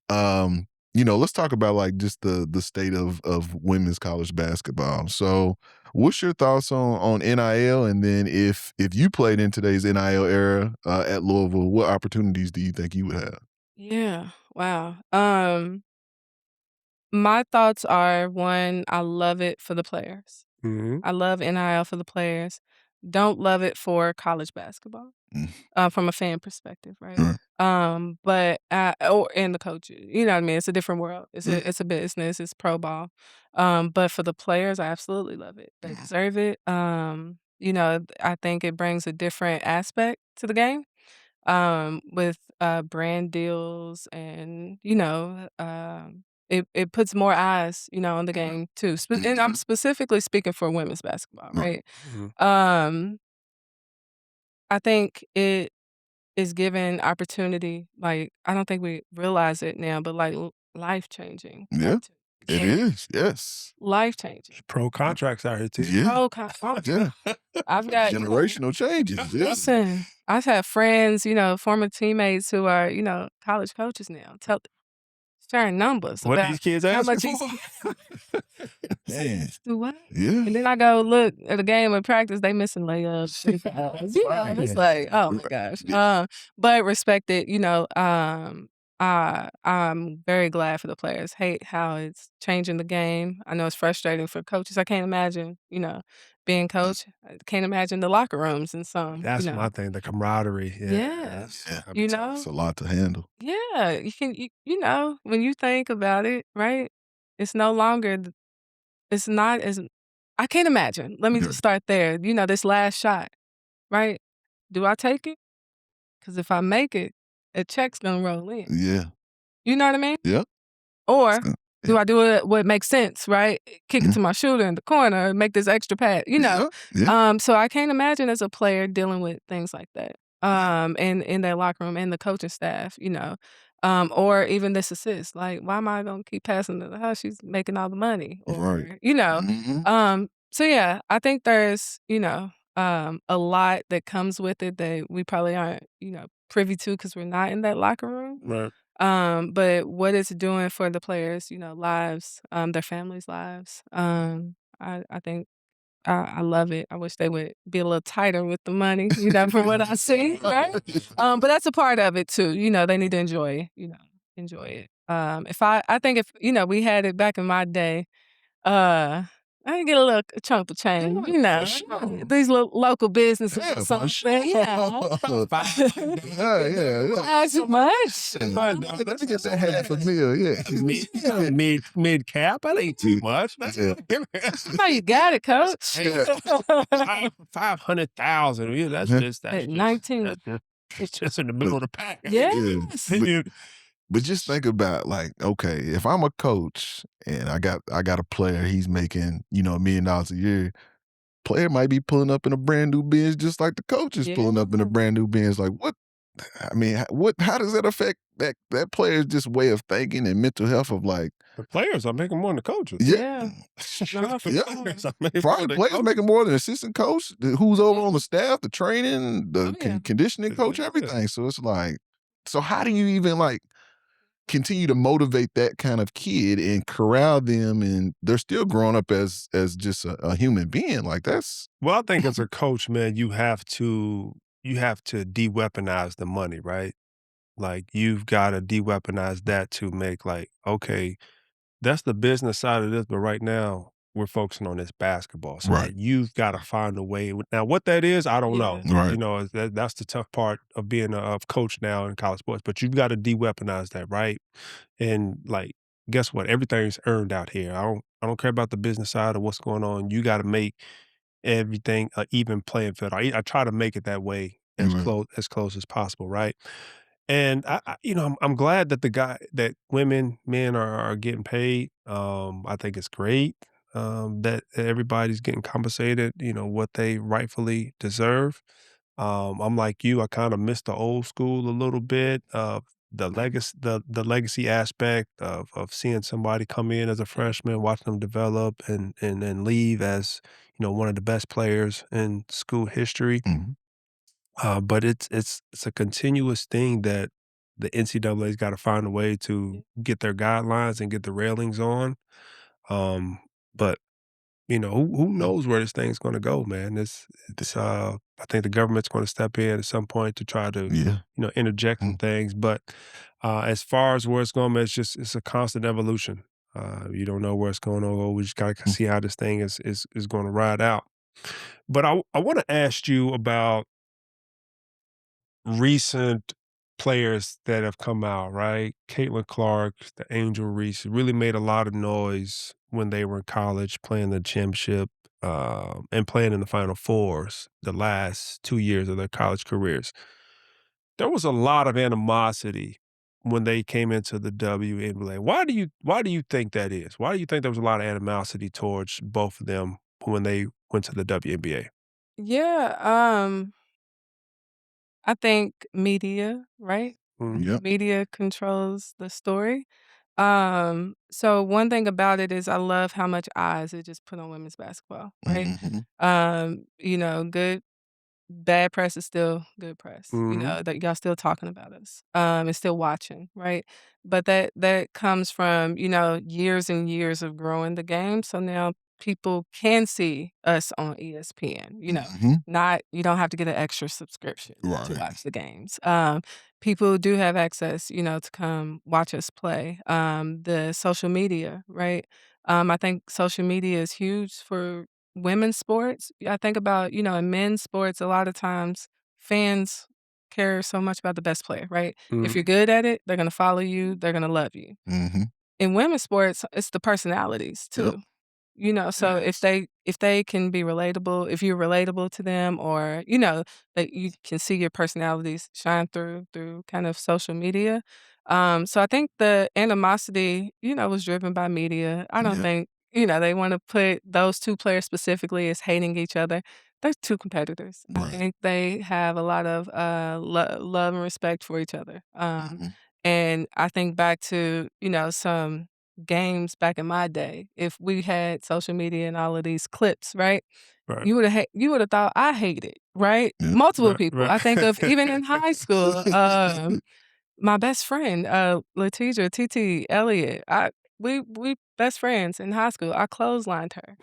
[SPEAKER 3] let's talk about like just the state of women's college basketball. So what's your thoughts on NIL? And then if you played in today's NIL era at Louisville, what opportunities do you think you would have?
[SPEAKER 2] Yeah. Wow. My thoughts are, one, I love it for the players. I love NIL for the players. Don't love it for college basketball from a fan perspective, right? But and the coaches, you know what I mean? It's a different world. It's a business. It's pro ball. But for the players, I absolutely love it. They deserve it. I think it brings a different aspect to the game with brand deals and it puts more eyes on the game too. And I'm specifically speaking for women's basketball, right? I think it is given opportunity. Like I don't think we realize it now, but like life changing.
[SPEAKER 3] Yeah, it is. Yes,
[SPEAKER 2] life changing.
[SPEAKER 1] Pro contracts out here too.
[SPEAKER 3] Yeah,
[SPEAKER 2] Pro contracts.
[SPEAKER 3] yeah.
[SPEAKER 2] I've got
[SPEAKER 3] Generational changes. Yeah.
[SPEAKER 2] sharing numbers.
[SPEAKER 1] What
[SPEAKER 2] about
[SPEAKER 1] these kids
[SPEAKER 2] how
[SPEAKER 1] asking
[SPEAKER 2] much
[SPEAKER 1] for?
[SPEAKER 3] Man.
[SPEAKER 2] do what?
[SPEAKER 3] Yeah.
[SPEAKER 2] And then I go look at a game of practice, they missing layups. It's like, oh my gosh. But respect it, I'm very glad for the players. Hate how it's changing the game. I know it's frustrating for coaches. I can't imagine, being coach. I can't imagine the locker rooms and some.
[SPEAKER 1] That's my thing, the camaraderie.
[SPEAKER 2] Yeah.
[SPEAKER 3] It's a lot to handle.
[SPEAKER 2] Yeah. You can, when you think about it, right? It's no longer, it's not as, I can't imagine. Let me just start there. This last shot, right? Do I take it? Because if I make it, a check's gonna roll in.
[SPEAKER 3] Yeah.
[SPEAKER 2] You know what I mean?
[SPEAKER 3] Yeah.
[SPEAKER 2] Or do I do it what makes sense, right? Kick it to my shooter in the corner, make this extra pass,
[SPEAKER 3] Yeah.
[SPEAKER 2] So I can't imagine as a player dealing with things like that. In their locker room and the coaching staff, or even this assist. Like, why am I gonna keep passing to her? She's making all the money. Or,
[SPEAKER 3] Right.
[SPEAKER 2] So yeah, I think there's, a lot that comes with it that we probably aren't, privy to because we're not in that locker room.
[SPEAKER 1] Right.
[SPEAKER 2] But what it's doing for the players, lives, their families' lives. I think I love it. I wish they would be a little tighter with the money, from what I see, right? But that's a part of it too. They need to enjoy it. I think if, we had it back in my day, I can get a little chunk of change, these little local businesses or something.
[SPEAKER 3] Yeah.
[SPEAKER 2] Not too much.
[SPEAKER 3] Let me get that half a meal,
[SPEAKER 1] Mid cap, that ain't too much.
[SPEAKER 2] No, you got it, coach.
[SPEAKER 1] 500,000. That's just
[SPEAKER 2] At 19.
[SPEAKER 1] It's just in the middle of the pack.
[SPEAKER 2] Yes.
[SPEAKER 3] But just think about, like, okay, if I'm a coach and I got a player, he's making, $1 million a year, player might be pulling up in a brand new Benz just like the coach is pulling up in a brand new Benz. Like, how does that affect that player's just way of thinking and mental health of, like,
[SPEAKER 1] the players are making more than the coaches.
[SPEAKER 3] Yeah. Probably players making more than assistant coach, who's over on the staff, the training, the conditioning coach, everything. So it's like, so how do you even, like, continue to motivate that kind of kid and corral them, and they're still growing up as just a human being? Like, that's...
[SPEAKER 1] Well, I think as a coach, man, you have to de-weaponize the money, right? Like, you've got to de-weaponize that to make, like, okay, that's the business side of this, but right now we're focusing on this basketball. So
[SPEAKER 3] Right.
[SPEAKER 1] you've got to find a way. Now, what that is, I don't know.
[SPEAKER 3] Right.
[SPEAKER 1] That's the tough part of being a coach now in college sports. But you've got to de-weaponize that, right? And, like, guess what? Everything's earned out here. I don't care about the business side of what's going on. You got to make everything an even playing field. I try to make it that way as close as possible, right? And I'm glad that that men are getting paid. I think it's great that everybody's getting compensated, what they rightfully deserve. I'm like you, I kind of miss the old school a little bit of the legacy aspect of seeing somebody come in as a freshman, watching them develop and then leave as, one of the best players in school history. But it's a continuous thing that the NCAA's got to find a way to get their guidelines and get the railings on. But who knows where this thing's going to go, man? I think the government's going to step in at some point to try to interject some things. But as far as where it's going, man, it's a constant evolution. You don't know where it's going to go. We just got to see how this thing is going to ride out. But I want to ask you about recent players that have come out, right? Caitlin Clark, the Angel Reese, really made a lot of noise when they were in college playing the championship and playing in the Final Fours the last 2 years of their college careers. There was a lot of animosity when they came into the WNBA. Why do you think that is? Why do you think there was a lot of animosity towards both of them when they went to the WNBA?
[SPEAKER 2] Yeah, I think media, right?
[SPEAKER 3] Yep.
[SPEAKER 2] Media controls the story. So one thing about it is I love how much eyes it just put on women's basketball, right? Good bad press is still good press. You know, that y'all still talking about us, and still watching, right? But that comes from, you know, years and years of growing the game. So now people can see us on ESPN, you know, not, you don't have to get an extra subscription to watch the games. People do have access, you know, to come watch us play. The social media, right? I think social media is huge for women's sports. I think about, you know, in men's sports, a lot of times fans care so much about the best player, right? If you're good at it, they're going to follow you, they're going to love you. In women's sports, it's the personalities too. You know, so if they can be relatable, if you're relatable to them, or, you know, that you can see your personalities shine through kind of social media. So I think the animosity, you know, was driven by media. I don't think, you know, they want to put those two players specifically as hating each other. They're two competitors. I think they have a lot of love and respect for each other. And I think back to, you know, some games back in my day, if we had social media and all of these clips, right?
[SPEAKER 1] Right.
[SPEAKER 2] You would have thought I hated, right? Multiple people. I think of even in high school, my best friend, Letitia, TT, Elliott. We best friends in high school. I clotheslined her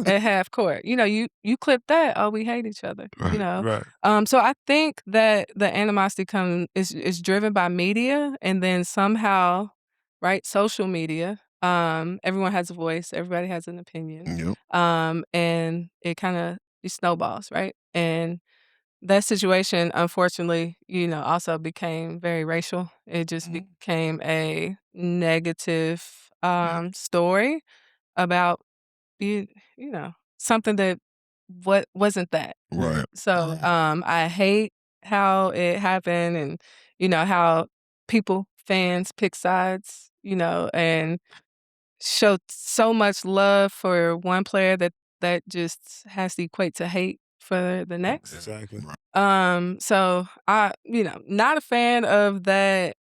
[SPEAKER 2] at half court. You know, you clip that, oh, we hate each other. You know, so I think that the animosity is driven by media, and then somehow, right, social media. Everyone has a voice. Everybody has an opinion. And it kind of snowballs, right? And that situation, unfortunately, you know, also became very racial. It just became a negative story about you know, something that wasn't that. So I hate how it happened, and, you know, how fans pick sides, you know, and show so much love for one player that just has to equate to hate for the next.
[SPEAKER 1] Exactly.
[SPEAKER 2] So I, you know, not a fan of that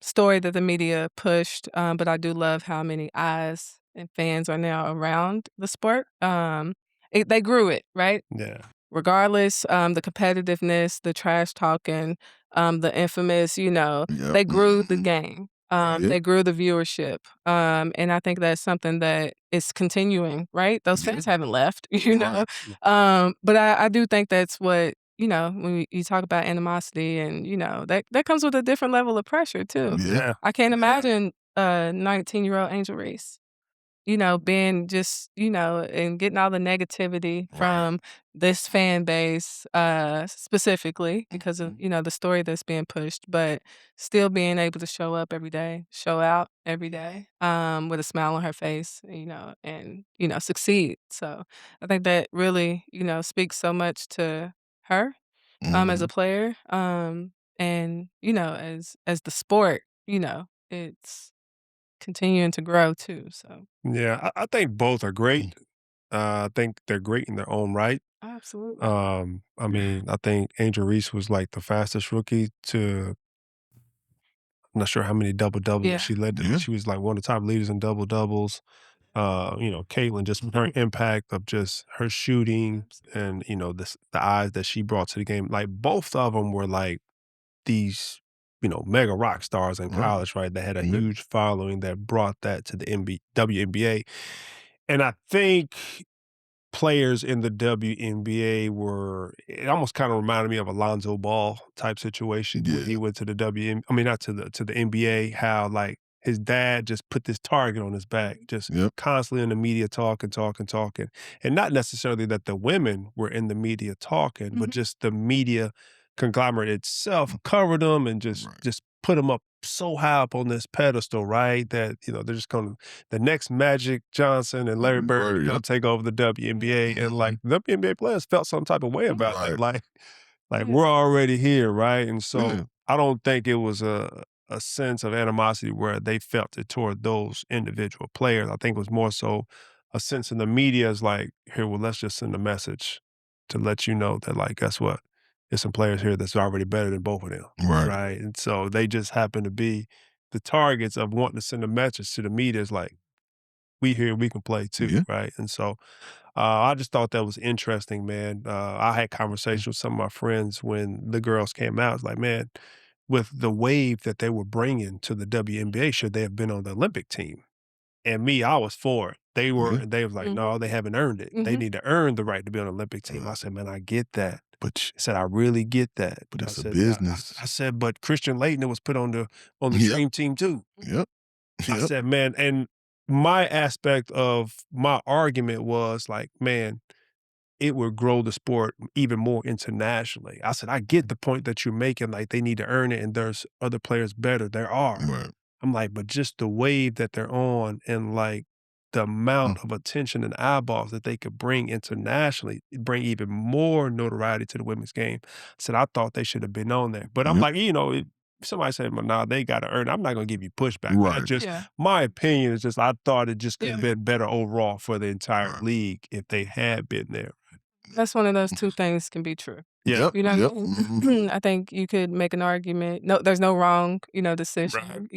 [SPEAKER 2] story that the media pushed, but I do love how many eyes and fans are now around the sport. They grew it, right?
[SPEAKER 1] Yeah.
[SPEAKER 2] Regardless, the competitiveness, the trash talking, the infamous, you know, they grew the game. They grew the viewership. And I think that's something that is continuing, right? Those fans haven't left, you know? But I do think that's what, you know, when you talk about animosity, and, you know, that comes with a different level of pressure too. I can't imagine 19-year-old Angel Reese, you know, being just, you know, and getting all the negativity from this fan base, specifically because of, you know, the story that's being pushed, but still being able to show up every day, show out every day, with a smile on her face, you know, and, you know, succeed. So I think that really, you know, speaks so much to her, as a player, and, you know, as the sport, you know, it's continuing to grow too. So
[SPEAKER 1] Yeah, I think both are great. I think they're great in their own right.
[SPEAKER 2] absolutely.
[SPEAKER 1] I mean, I think Angel Reese was like the fastest rookie to, I'm not sure how many double doubles she led. She was like one of the top leaders in double doubles. You know, Caitlin, just her impact of just her shooting and, you know, the eyes that she brought to the game. Like both of them were like these, you know, mega rock stars in college, right? That had a huge following that brought that to the WNBA. And I think players in the WNBA it almost kind of reminded me of Alonzo Ball type situation when he went to the not to the NBA, how like his dad just put this target on his back, just constantly in the media talking. And not necessarily that the women were in the media talking, but just the media conglomerate itself covered them and just put them up so high up on this pedestal, right? That, you know, they're just going to, the next Magic Johnson and Larry Bird are going to take over the WNBA. And like the WNBA players felt some type of way about that. Like we're already here, right? And so I don't think it was a sense of animosity where they felt it toward those individual players. I think it was more so a sense in the media is like, here, well, let's just send a message to let you know that, like, guess what? There's some players here that's already better than both of them. Right. And so they just happen to be the targets of wanting to send a message to the media is like, we here, we can play too. Right. And so I just thought that was interesting, man. I had conversations with some of my friends when the girls came out. It's like, man, with the wave that they were bringing to the WNBA, should they have been on the Olympic team? And me, I was for it. They was like, no, they haven't earned it. They need to earn the right to be on the Olympic team. I said, man, I get that.
[SPEAKER 3] But
[SPEAKER 1] I said, I really get that.
[SPEAKER 3] But it's
[SPEAKER 1] a
[SPEAKER 3] business.
[SPEAKER 1] I said, but Christian Laettner was put on the dream team too.
[SPEAKER 3] Yep.
[SPEAKER 1] I said, man, and my aspect of my argument was like, man, it would grow the sport even more internationally. I said, I get the point that you're making, like they need to earn it and there's other players better. There are.
[SPEAKER 3] Right.
[SPEAKER 1] I'm like, but just the wave that they're on and like the amount of attention and eyeballs that they could bring internationally, bring even more notoriety to the women's game. I said, I thought they should have been on there. But I'm like, if somebody said, well, nah, they got to earn it, I'm not going to give you pushback.
[SPEAKER 3] Right.
[SPEAKER 1] My opinion is just, I thought it just could have been better overall for the entire league if they had been there.
[SPEAKER 2] That's one of those two things can be true.
[SPEAKER 1] Yeah.
[SPEAKER 2] You know, I think you could make an argument. No, there's no wrong, decision,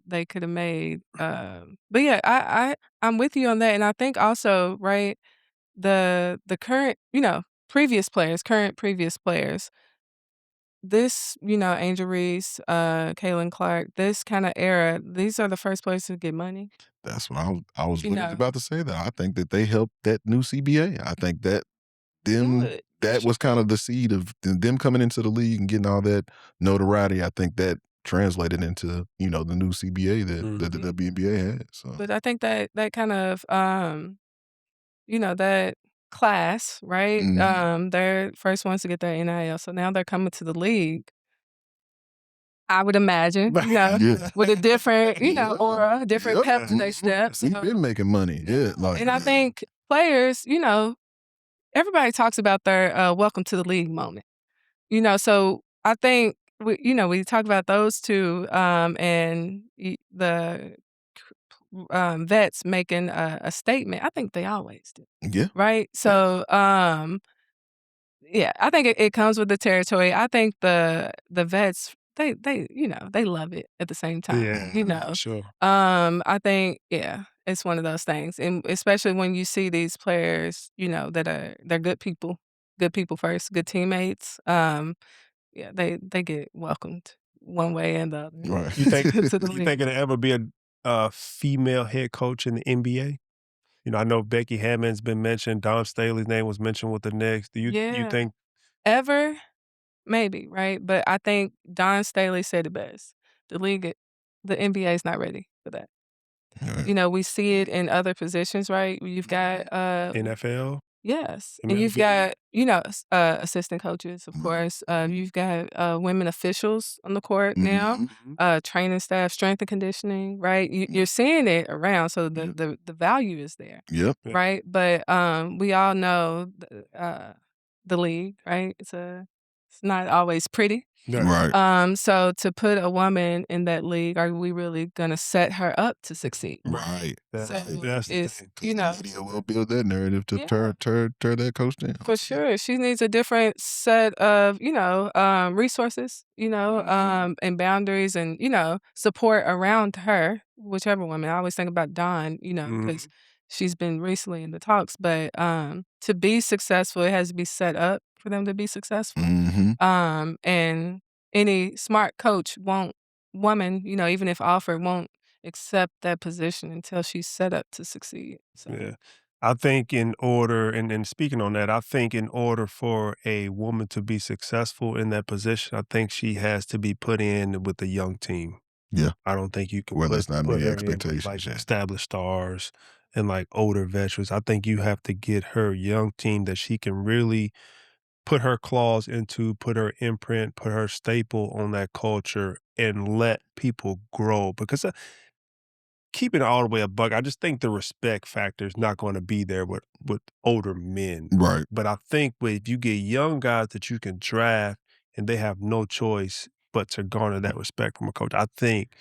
[SPEAKER 2] they could have made. But yeah, I'm with you on that. And I think also, right, the current, previous players, this, Angel Reese, Kaylin Clark, this kind of era, these are the first players to get money.
[SPEAKER 3] That's what I was literally about to say that. I think that they helped that new CBA. I think that that was kind of the seed of them coming into the league and getting all that notoriety. I think that translated into, the new CBA that the WNBA had. So.
[SPEAKER 2] But I think that kind of, that class, right? They're first ones to get their NIL. So now they're coming to the league. I would imagine, with a different, aura, a different pep to their steps.
[SPEAKER 3] We've been making money. Yeah.
[SPEAKER 2] And I think players, everybody talks about their welcome to the league moment. So I think we talk about those two and the vets making a statement. I think they always do.
[SPEAKER 3] Yeah.
[SPEAKER 2] Right. So yeah, I think it comes with the territory. I think the vets they love it at the same time.
[SPEAKER 1] Yeah. Sure.
[SPEAKER 2] I think it's one of those things, and especially when you see these players, they're good people first, good teammates. They get welcomed one way and the other.
[SPEAKER 3] Right.
[SPEAKER 1] You think it'll ever be a female head coach in the NBA? I know Becky Hammond's been mentioned. Dawn Staley's name was mentioned with the Knicks. Do you think
[SPEAKER 2] ever? Maybe, right? But I think Dawn Staley said it best. The NBA is not ready for that.
[SPEAKER 3] Right.
[SPEAKER 2] We see it in other positions, right? You've got
[SPEAKER 1] NFL?
[SPEAKER 2] Yes.
[SPEAKER 1] MLB.
[SPEAKER 2] And you've got, assistant coaches, of course. You've got women officials on the court now, training staff, strength and conditioning, right? You're seeing it around, so the value is there.
[SPEAKER 3] Yep.
[SPEAKER 2] Right? But we all know the league, right? It's not always pretty.
[SPEAKER 3] Right.
[SPEAKER 2] So to put a woman in that league, are we really gonna set her up to succeed?
[SPEAKER 3] Right.
[SPEAKER 1] That's
[SPEAKER 3] the thing. Media will build that narrative to tear that coach down.
[SPEAKER 2] For sure. She needs a different set of, resources, and boundaries and, support around her, whichever woman. I always think about Dawn, because she's been recently in the talks. But to be successful, it has to be set up for them to be successful. And any smart coach even if offered, won't accept that position until she's set up to succeed. So.
[SPEAKER 1] Yeah. I think in order, and speaking on that, I think in order for a woman to be successful in that position, I think she has to be put in with a young team.
[SPEAKER 3] Yeah.
[SPEAKER 1] I don't think you can
[SPEAKER 3] let's not
[SPEAKER 1] put
[SPEAKER 3] meet
[SPEAKER 1] her
[SPEAKER 3] expectations.
[SPEAKER 1] in with, established stars and older veterans. I think you have to get her young team that she can really put her claws into, put her imprint, put her staple on that culture and let people grow. Because keeping it all the way a buck, I just think the respect factor is not going to be there with older men.
[SPEAKER 3] Right.
[SPEAKER 1] But I think if you get young guys that you can draft and they have no choice but to garner that respect from a coach, I think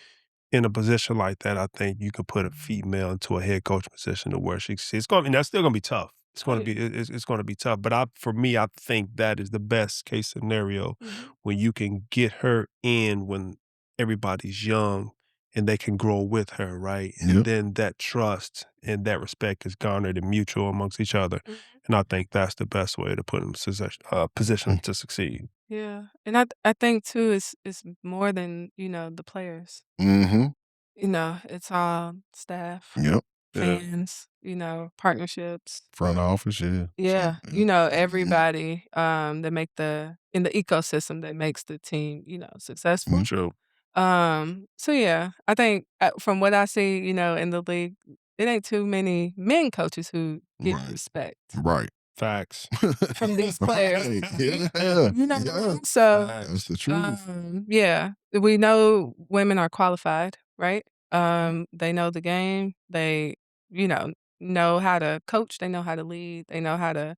[SPEAKER 1] in a position like that, I think you could put a female into a head coach position to where she sees. That's still going to be tough. It's going to be tough. But for me, I think that is the best case scenario when you can get her in when everybody's young and they can grow with her, right? And then that trust and that respect is garnered and mutual amongst each other. And I think that's the best way to put them in position to succeed.
[SPEAKER 2] Yeah. And I think too it's more than, the players.
[SPEAKER 3] Mm-hmm.
[SPEAKER 2] It's all staff,
[SPEAKER 3] Yep.
[SPEAKER 2] fans, partnerships.
[SPEAKER 3] Front office, yeah.
[SPEAKER 2] Yeah. Everybody that make in the ecosystem that makes the team, successful.
[SPEAKER 1] True.
[SPEAKER 2] So yeah, I think from what I see, in the league, it ain't too many men coaches who get respect.
[SPEAKER 3] Right.
[SPEAKER 1] Facts.
[SPEAKER 2] From these players.
[SPEAKER 3] Yeah.
[SPEAKER 2] So
[SPEAKER 3] That's the truth.
[SPEAKER 2] yeah, we know women are qualified, right? They know the game. They, know how to coach. They know how to lead. They know how to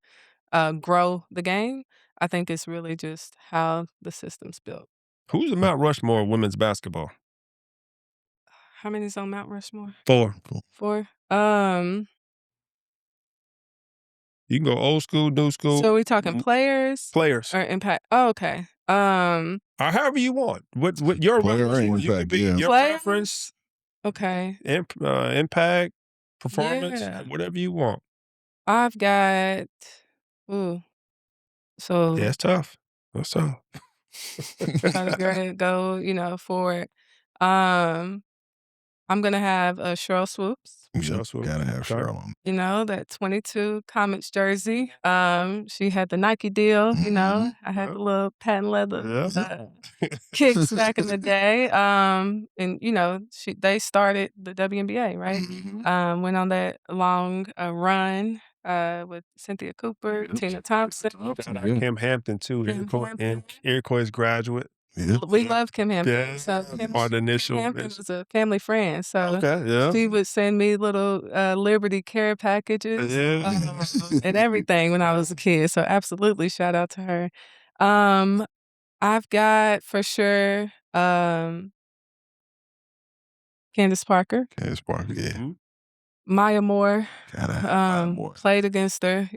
[SPEAKER 2] grow the game. I think it's really just how the system's built.
[SPEAKER 1] Who's the Mount Rushmore of women's basketball?
[SPEAKER 2] How many's on Mount Rushmore?
[SPEAKER 1] 4.
[SPEAKER 2] 4.
[SPEAKER 1] You can go old school, new school.
[SPEAKER 2] So we talking players?
[SPEAKER 1] Players.
[SPEAKER 2] Or impact? Oh, okay.
[SPEAKER 1] Or however you want. What your
[SPEAKER 3] Player
[SPEAKER 1] reference? You
[SPEAKER 3] impact,
[SPEAKER 1] could be
[SPEAKER 3] yeah.
[SPEAKER 1] your
[SPEAKER 2] Player?
[SPEAKER 1] preference,
[SPEAKER 2] Okay.
[SPEAKER 1] impact, performance,
[SPEAKER 2] Yeah.
[SPEAKER 1] whatever you want.
[SPEAKER 2] I've got. So
[SPEAKER 1] Yeah, it's tough. That's tough.
[SPEAKER 2] try to go, forward. I'm gonna have a Cheryl Swoops.
[SPEAKER 3] Gotta have Cheryl on.
[SPEAKER 2] That 22 Comets jersey. She had the Nike deal. I had the little patent leather kicks back in the day. And they started the WNBA, right? Went on that long run with Cynthia Cooper, Tina Thompson,
[SPEAKER 1] Kim Hampton too. Iroquois graduate.
[SPEAKER 3] Yeah.
[SPEAKER 2] We love Kim Hampton.
[SPEAKER 1] Yeah.
[SPEAKER 2] So
[SPEAKER 1] Kim
[SPEAKER 2] Hampton was a family friend. So she would send me little Liberty care packages and everything when I was a kid. So absolutely shout out to her. I've got for sure Candace Parker.
[SPEAKER 3] Candace Parker, yeah.
[SPEAKER 1] Mm-hmm.
[SPEAKER 2] Maya Moore.
[SPEAKER 3] Gotta have Maya Moore.
[SPEAKER 2] Played against her.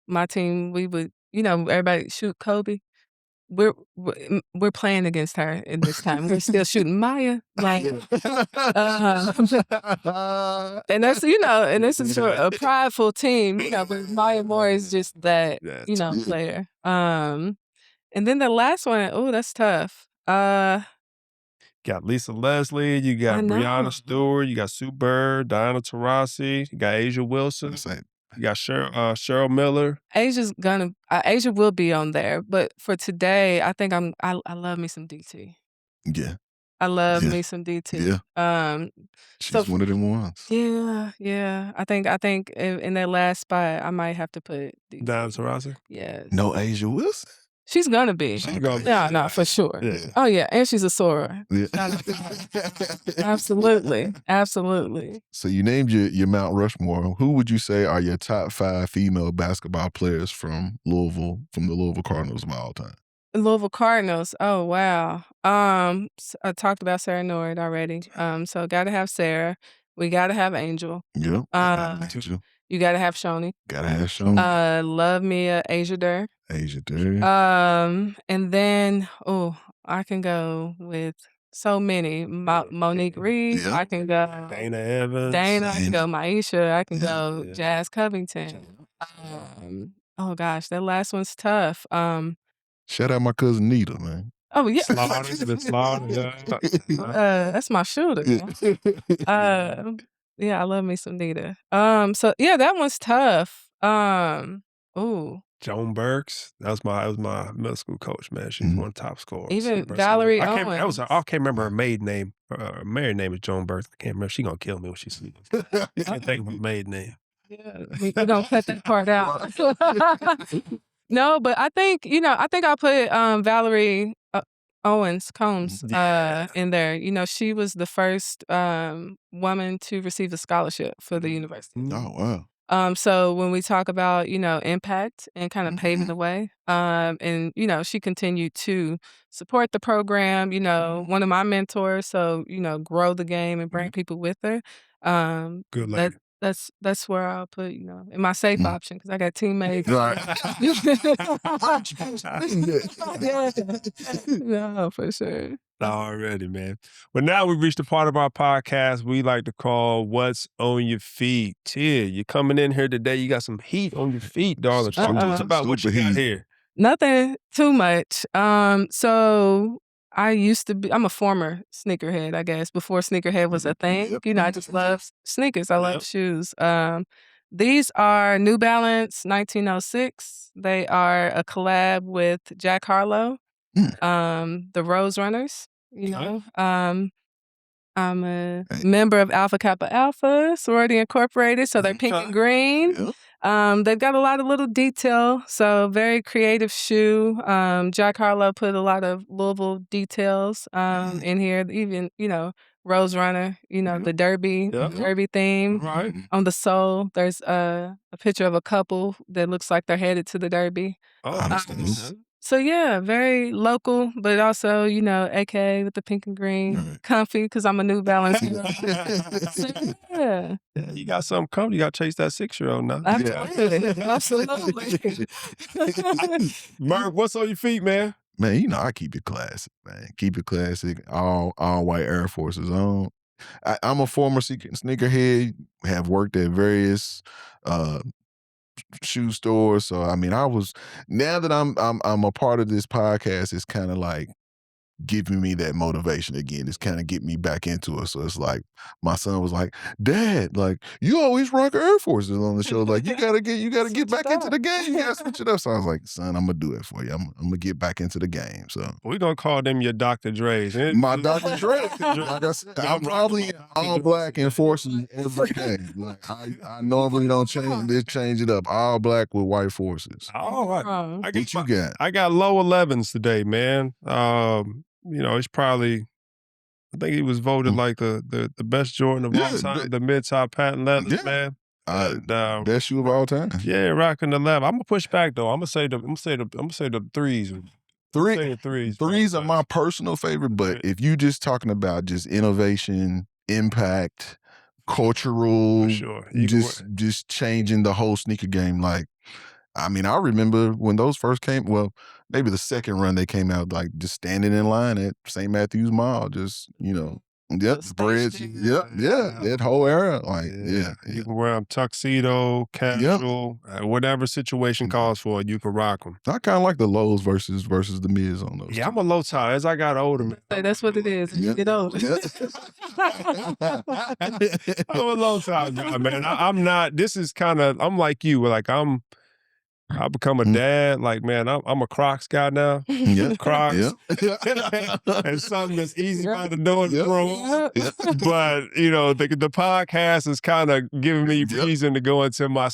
[SPEAKER 2] My team, we would, everybody shoot Kobe. We're playing against her in this time. We're still shooting Maya, and that's and this is a prideful team, but Maya Moore is just that player. And then the last one, that's tough.
[SPEAKER 1] Got Lisa Leslie, you got Breonna Stewart, you got Sue Bird, Diana Taurasi, you got Asia Wilson. You got Cheryl Miller.
[SPEAKER 2] Asia will be on there, but for today, I think I love me some DT.
[SPEAKER 3] Yeah.
[SPEAKER 2] I love me some DT.
[SPEAKER 3] Yeah. She's one of them ones.
[SPEAKER 2] Yeah. I think in that last spot, I might have to put DT.
[SPEAKER 1] Diana Taurasi?
[SPEAKER 2] Yes.
[SPEAKER 3] No Asia Wilson?
[SPEAKER 2] She's gonna be. No, for sure.
[SPEAKER 3] Yeah.
[SPEAKER 2] Oh yeah, and she's a soarer.
[SPEAKER 3] Yeah.
[SPEAKER 2] Absolutely.
[SPEAKER 3] So you named your Mount Rushmore. Who would you say are your top 5 female basketball players from Louisville, from the Louisville Cardinals of all time?
[SPEAKER 2] Louisville Cardinals. Oh wow. I talked about Sarah Nord already. So gotta have Sarah. We gotta have Angel.
[SPEAKER 3] Yep.
[SPEAKER 2] You gotta have Shoni.
[SPEAKER 3] Gotta have Shoni.
[SPEAKER 2] Love me Asia Durr.
[SPEAKER 3] Asia Durr.
[SPEAKER 2] And then I can go with so many. Monique Reese. I can go
[SPEAKER 1] Dana Evans.
[SPEAKER 2] I can go Maisha. I can go Jazz Covington. Oh gosh, that last one's tough.
[SPEAKER 3] Shout out my cousin Nita, man.
[SPEAKER 2] Oh yeah.
[SPEAKER 1] Slaughter.
[SPEAKER 2] That's my shooter. Yeah, I love me some Nita. So yeah, that one's tough.
[SPEAKER 1] Joan Burks. That was my middle school coach, man. She's one of the top scorers.
[SPEAKER 2] Even Valerie Owens.
[SPEAKER 1] I can't remember her maiden name. Her married name is Joan Burks. I can't remember. She gonna kill me when she sleeps. I can't think of her maiden name.
[SPEAKER 2] Yeah, we gonna cut that part out. No, but I think I'll put Valerie Owens Combs in there. She was the first woman to receive a scholarship for the university.
[SPEAKER 3] Oh wow.
[SPEAKER 2] So when we talk about, impact and kind of paving the way, and, she continued to support the program, one of my mentors. So, grow the game and bring people with her.
[SPEAKER 1] Good lady.
[SPEAKER 2] That's where I'll put, in my safe option, because I got teammates.
[SPEAKER 3] Right.
[SPEAKER 2] No, for sure.
[SPEAKER 1] Already, man. But now we've reached the part of our podcast we like to call What's on Your Feet. Tia, you're coming in here today. You got some heat on your feet, darling. Talk to us about what you got here.
[SPEAKER 2] Nothing too much. So I used to be, I'm a former sneakerhead, I guess, before sneakerhead was a thing. You know, I just love sneakers. I love shoes. These are New Balance 1906. They are a collab with Jack Harlow, the Rose Runners, you know. I'm a member of Alpha Kappa Alpha, Sorority Incorporated, so they're pink and green. They've got a lot of little detail, so very creative shoe. Jack Harlow put a lot of Louisville details in here, even, you know, Rose Runner, you know, the Derby theme.
[SPEAKER 1] Right.
[SPEAKER 2] On the sole, there's a picture of a couple that looks like they're headed to the Derby. So yeah, very local, but also, you know, AK with the pink and green, comfy because I'm a New Balance girl. So, yeah.
[SPEAKER 1] You got something coming. You got to chase that 6-year-old now.
[SPEAKER 2] Absolutely.
[SPEAKER 1] Murph, what's on your feet, man?
[SPEAKER 3] Man, you know, I keep it classic, man. Keep it classic. All white Air Forces on. I'm a former sneakerhead, have worked at various shoe stores. So I mean, now that I'm a part of this podcast, it's kind of like giving me that motivation again. It's kind of getting me back into it. So it's like my son was like, "Dad, like you always rock Air Forces on the show. Like you gotta get back into the game. You gotta switch it up." So I was like, "Son, I'm gonna do it for you. I'm gonna get back into the game." So
[SPEAKER 1] we're gonna call them your Dr. Dre's.
[SPEAKER 3] My Dr. Dre. Like I said, I'm probably all black and forces every day. Like I normally don't change it up. All black with white forces.
[SPEAKER 1] All right.
[SPEAKER 3] What you got?
[SPEAKER 1] I got low 11s today, man. You know, it's probably, I think he was voted like the best Jordan of all time, the mid-top patent leathers, man.
[SPEAKER 3] Best shoe of all time.
[SPEAKER 1] Yeah, rocking the 11. I'm gonna push back though. I'm gonna say the threes.
[SPEAKER 3] Threes are my personal favorite, but if you just talking about just innovation, impact, cultural, just changing the whole sneaker game, like, I mean, I remember when those first came, well, maybe the second run they came out, like just standing in line at St. Matthew's Mall, just, you know, breads, that whole era, like,
[SPEAKER 1] You can wear them tuxedo, casual, whatever situation calls for it, you can rock them.
[SPEAKER 3] I kind of like the lows versus the mids on those.
[SPEAKER 1] Yeah, I'm a low top. As I got older, man.
[SPEAKER 2] That's what it is. You get older.
[SPEAKER 1] I'm a low top guy, man. I'm not, this is kind of, I'm like you, like I become a dad. Like, man, I'm a Crocs guy now. Crocs. And something that's easy by the door to throw. But, you know, the podcast is kind of giving me reason to go into my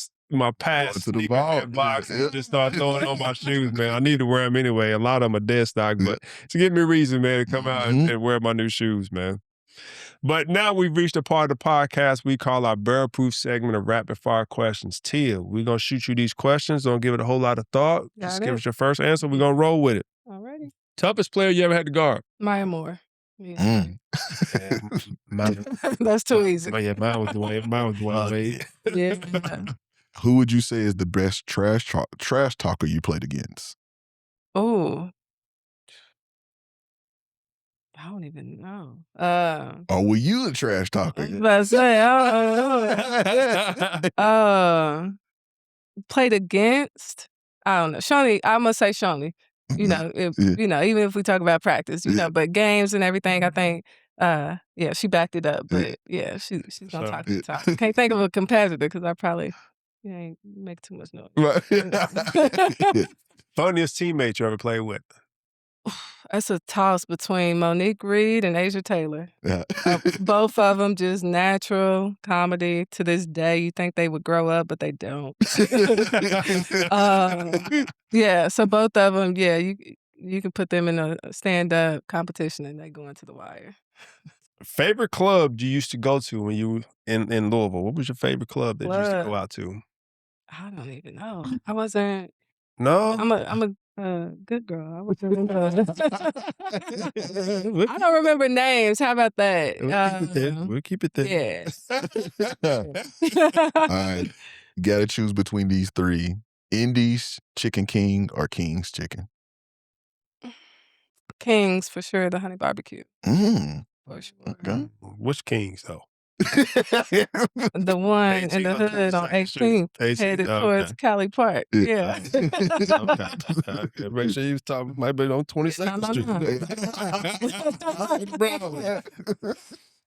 [SPEAKER 1] past
[SPEAKER 3] to the
[SPEAKER 1] box and just start throwing on my shoes, man. I need to wear them anyway. A lot of them are dead stock, but to give me a reason, man, to come out and wear my new shoes, man. But now we've reached a part of the podcast we call our barrel-proof segment of rapid-fire questions. Tia, we're going to shoot you these questions. Don't give it a whole lot of thought. Just give us your first answer. We're going to roll with it.
[SPEAKER 2] Alrighty.
[SPEAKER 1] Toughest player you ever had to guard?
[SPEAKER 2] Maya Moore. Yeah. That's too easy.
[SPEAKER 1] Yeah, mine was Dwayne Wade.
[SPEAKER 2] Yeah.
[SPEAKER 3] Who would you say is the best trash talker you played against?
[SPEAKER 2] Oh. I don't even know.
[SPEAKER 3] Or were you a trash talker?
[SPEAKER 2] I was about to say, played against, I don't know. Shawnee, I'm going to say Shawnee. You know, you know, even if we talk about practice, you know, but games and everything, I think, she backed it up. But yeah, she's going to talk the talk. Can't think of a competitor because I probably ain't make too much noise.
[SPEAKER 3] Right.
[SPEAKER 1] Funniest teammate you ever played with?
[SPEAKER 2] That's a toss between Monique Reed and Asia Taylor.
[SPEAKER 3] Yeah.
[SPEAKER 2] Both of them just natural comedy. To this day, you think they would grow up, but they don't. So both of them, you can put them in a stand-up competition and they go into the wire.
[SPEAKER 1] Favorite club you used to go to when you were in Louisville? What was your favorite club that you used to go out to?
[SPEAKER 2] I don't even know. I wasn't.
[SPEAKER 1] No?
[SPEAKER 2] I'm a good girl. I don't remember names. How about that?
[SPEAKER 1] We'll keep it there.
[SPEAKER 2] Yes.
[SPEAKER 3] All right. You got to choose between these three. Indy's Chicken King or King's Chicken?
[SPEAKER 2] Kings for sure. The honey barbecue. For sure.
[SPEAKER 3] Okay.
[SPEAKER 1] Which Kings though?
[SPEAKER 2] The one in the hood on 18th, headed towards Cali Park. Yeah.
[SPEAKER 1] Okay. Make sure you was talking. Might be on 22nd Street.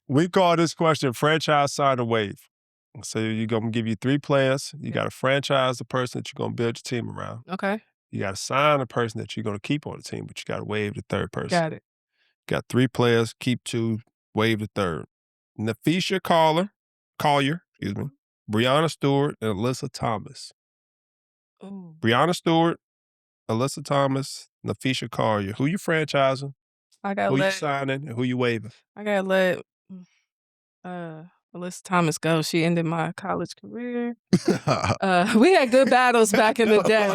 [SPEAKER 1] We call this question franchise, sign, or wave. So you're gonna give you 3 players. You got to franchise the person that you're gonna build your team around.
[SPEAKER 2] Okay.
[SPEAKER 1] You got to sign the person that you're gonna keep on the team, but you got to waive the third person.
[SPEAKER 2] Got it.
[SPEAKER 1] Got 3 players, keep 2, waive the third. Nafisha Collier, Brianna Stewart, and Alyssa Thomas.
[SPEAKER 2] Ooh.
[SPEAKER 1] Brianna Stewart, Alyssa Thomas, Nafisha Collier. Who you franchising? Who you signing, and who you waiving?
[SPEAKER 2] I gotta let Alyssa Thomas go. She ended my college career. We had good battles back in the day.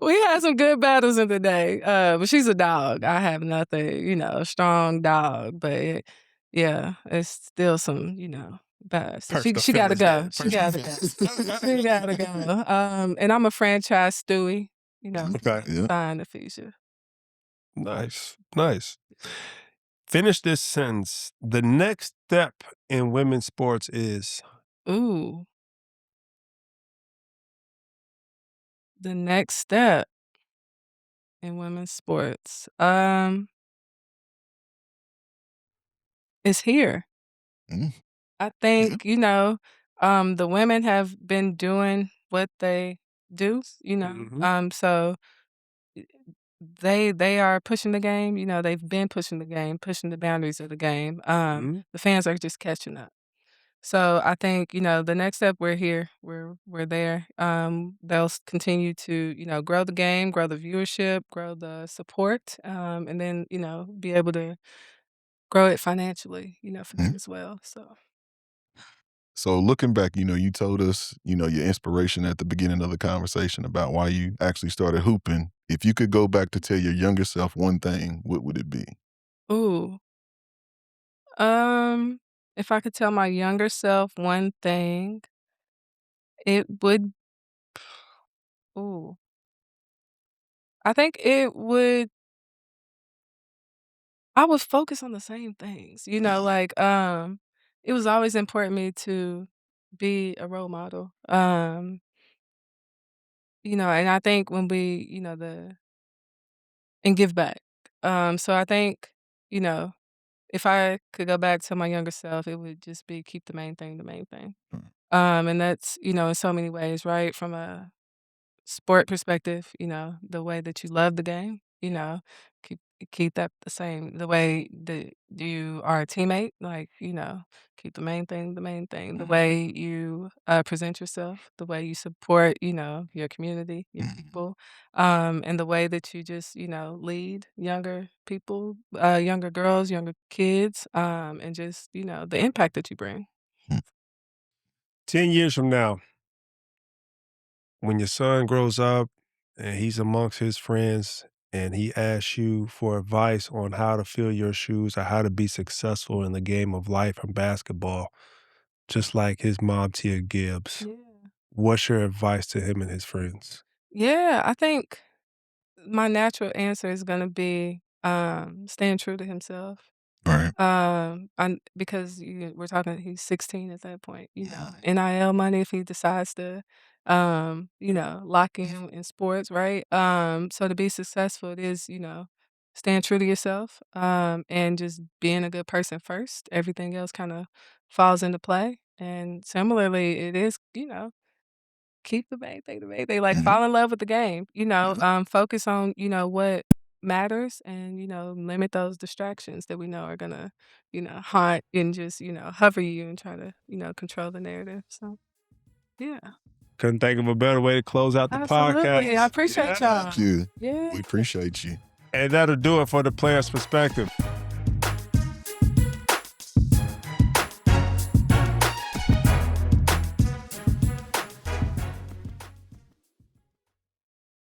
[SPEAKER 2] We had some good battles in the day. But she's a dog. I have nothing, strong dog. But it's still some, bad. So she gotta go. She gotta go. She gotta go. And I'm a franchise Stewie, sign the future.
[SPEAKER 1] Nice. Finish this sentence. The next step in women's sports is?
[SPEAKER 2] Ooh. The next step in women's sports is here. I think, the women have been doing what they do, so they are pushing the game, they've been pushing the game, pushing the boundaries of the game. The fans are just catching up. So I think, the next step, we're here, we're there. They'll continue to, grow the game, grow the viewership, grow the support, and then, be able to grow it financially, for them as well.
[SPEAKER 3] So looking back, you told us, your inspiration at the beginning of the conversation about why you actually started hooping. If you could go back to tell your younger self one thing, what would it be?
[SPEAKER 2] Ooh. If I could tell my younger self one thing, it would I think I would focus on the same things. It was always important to me to be a role model. And I think when we, and give back. So I think, if I could go back to my younger self, it would just be keep the main thing the main thing. And that's, in so many ways, right? From a sport perspective, the way that you love the game, keep keep that the same. The way that you are a teammate, keep the main thing the main thing. The way you present yourself, the way you support, your community, your people, and the way that you just, lead younger people, younger girls, younger kids, and just, the impact that you bring.
[SPEAKER 1] 10 years from now, when your son grows up and he's amongst his friends and he asks you for advice on how to fill your shoes or how to be successful in the game of life and basketball, just like his mom, Tia Gibbs, what's your advice to him and his friends?
[SPEAKER 2] Yeah, I think my natural answer is going to be staying true to himself.
[SPEAKER 3] Right.
[SPEAKER 2] Because we're talking, he's 16 at that point. NIL money if he decides to, lock in sports, right? So to be successful, it is, staying true to yourself, and just being a good person first. Everything else kind of falls into play. And similarly, it is, keep the main thing the main thing. Like fall in love with the game. Focus on, what matters and, limit those distractions that we know are gonna, haunt and just, hover you and try to, control the narrative. So yeah.
[SPEAKER 1] Couldn't think of a better way to close out the podcast.
[SPEAKER 2] I appreciate y'all.
[SPEAKER 3] Thank you.
[SPEAKER 2] Yeah.
[SPEAKER 3] We appreciate you.
[SPEAKER 1] And that'll do it for the Player's Perspective.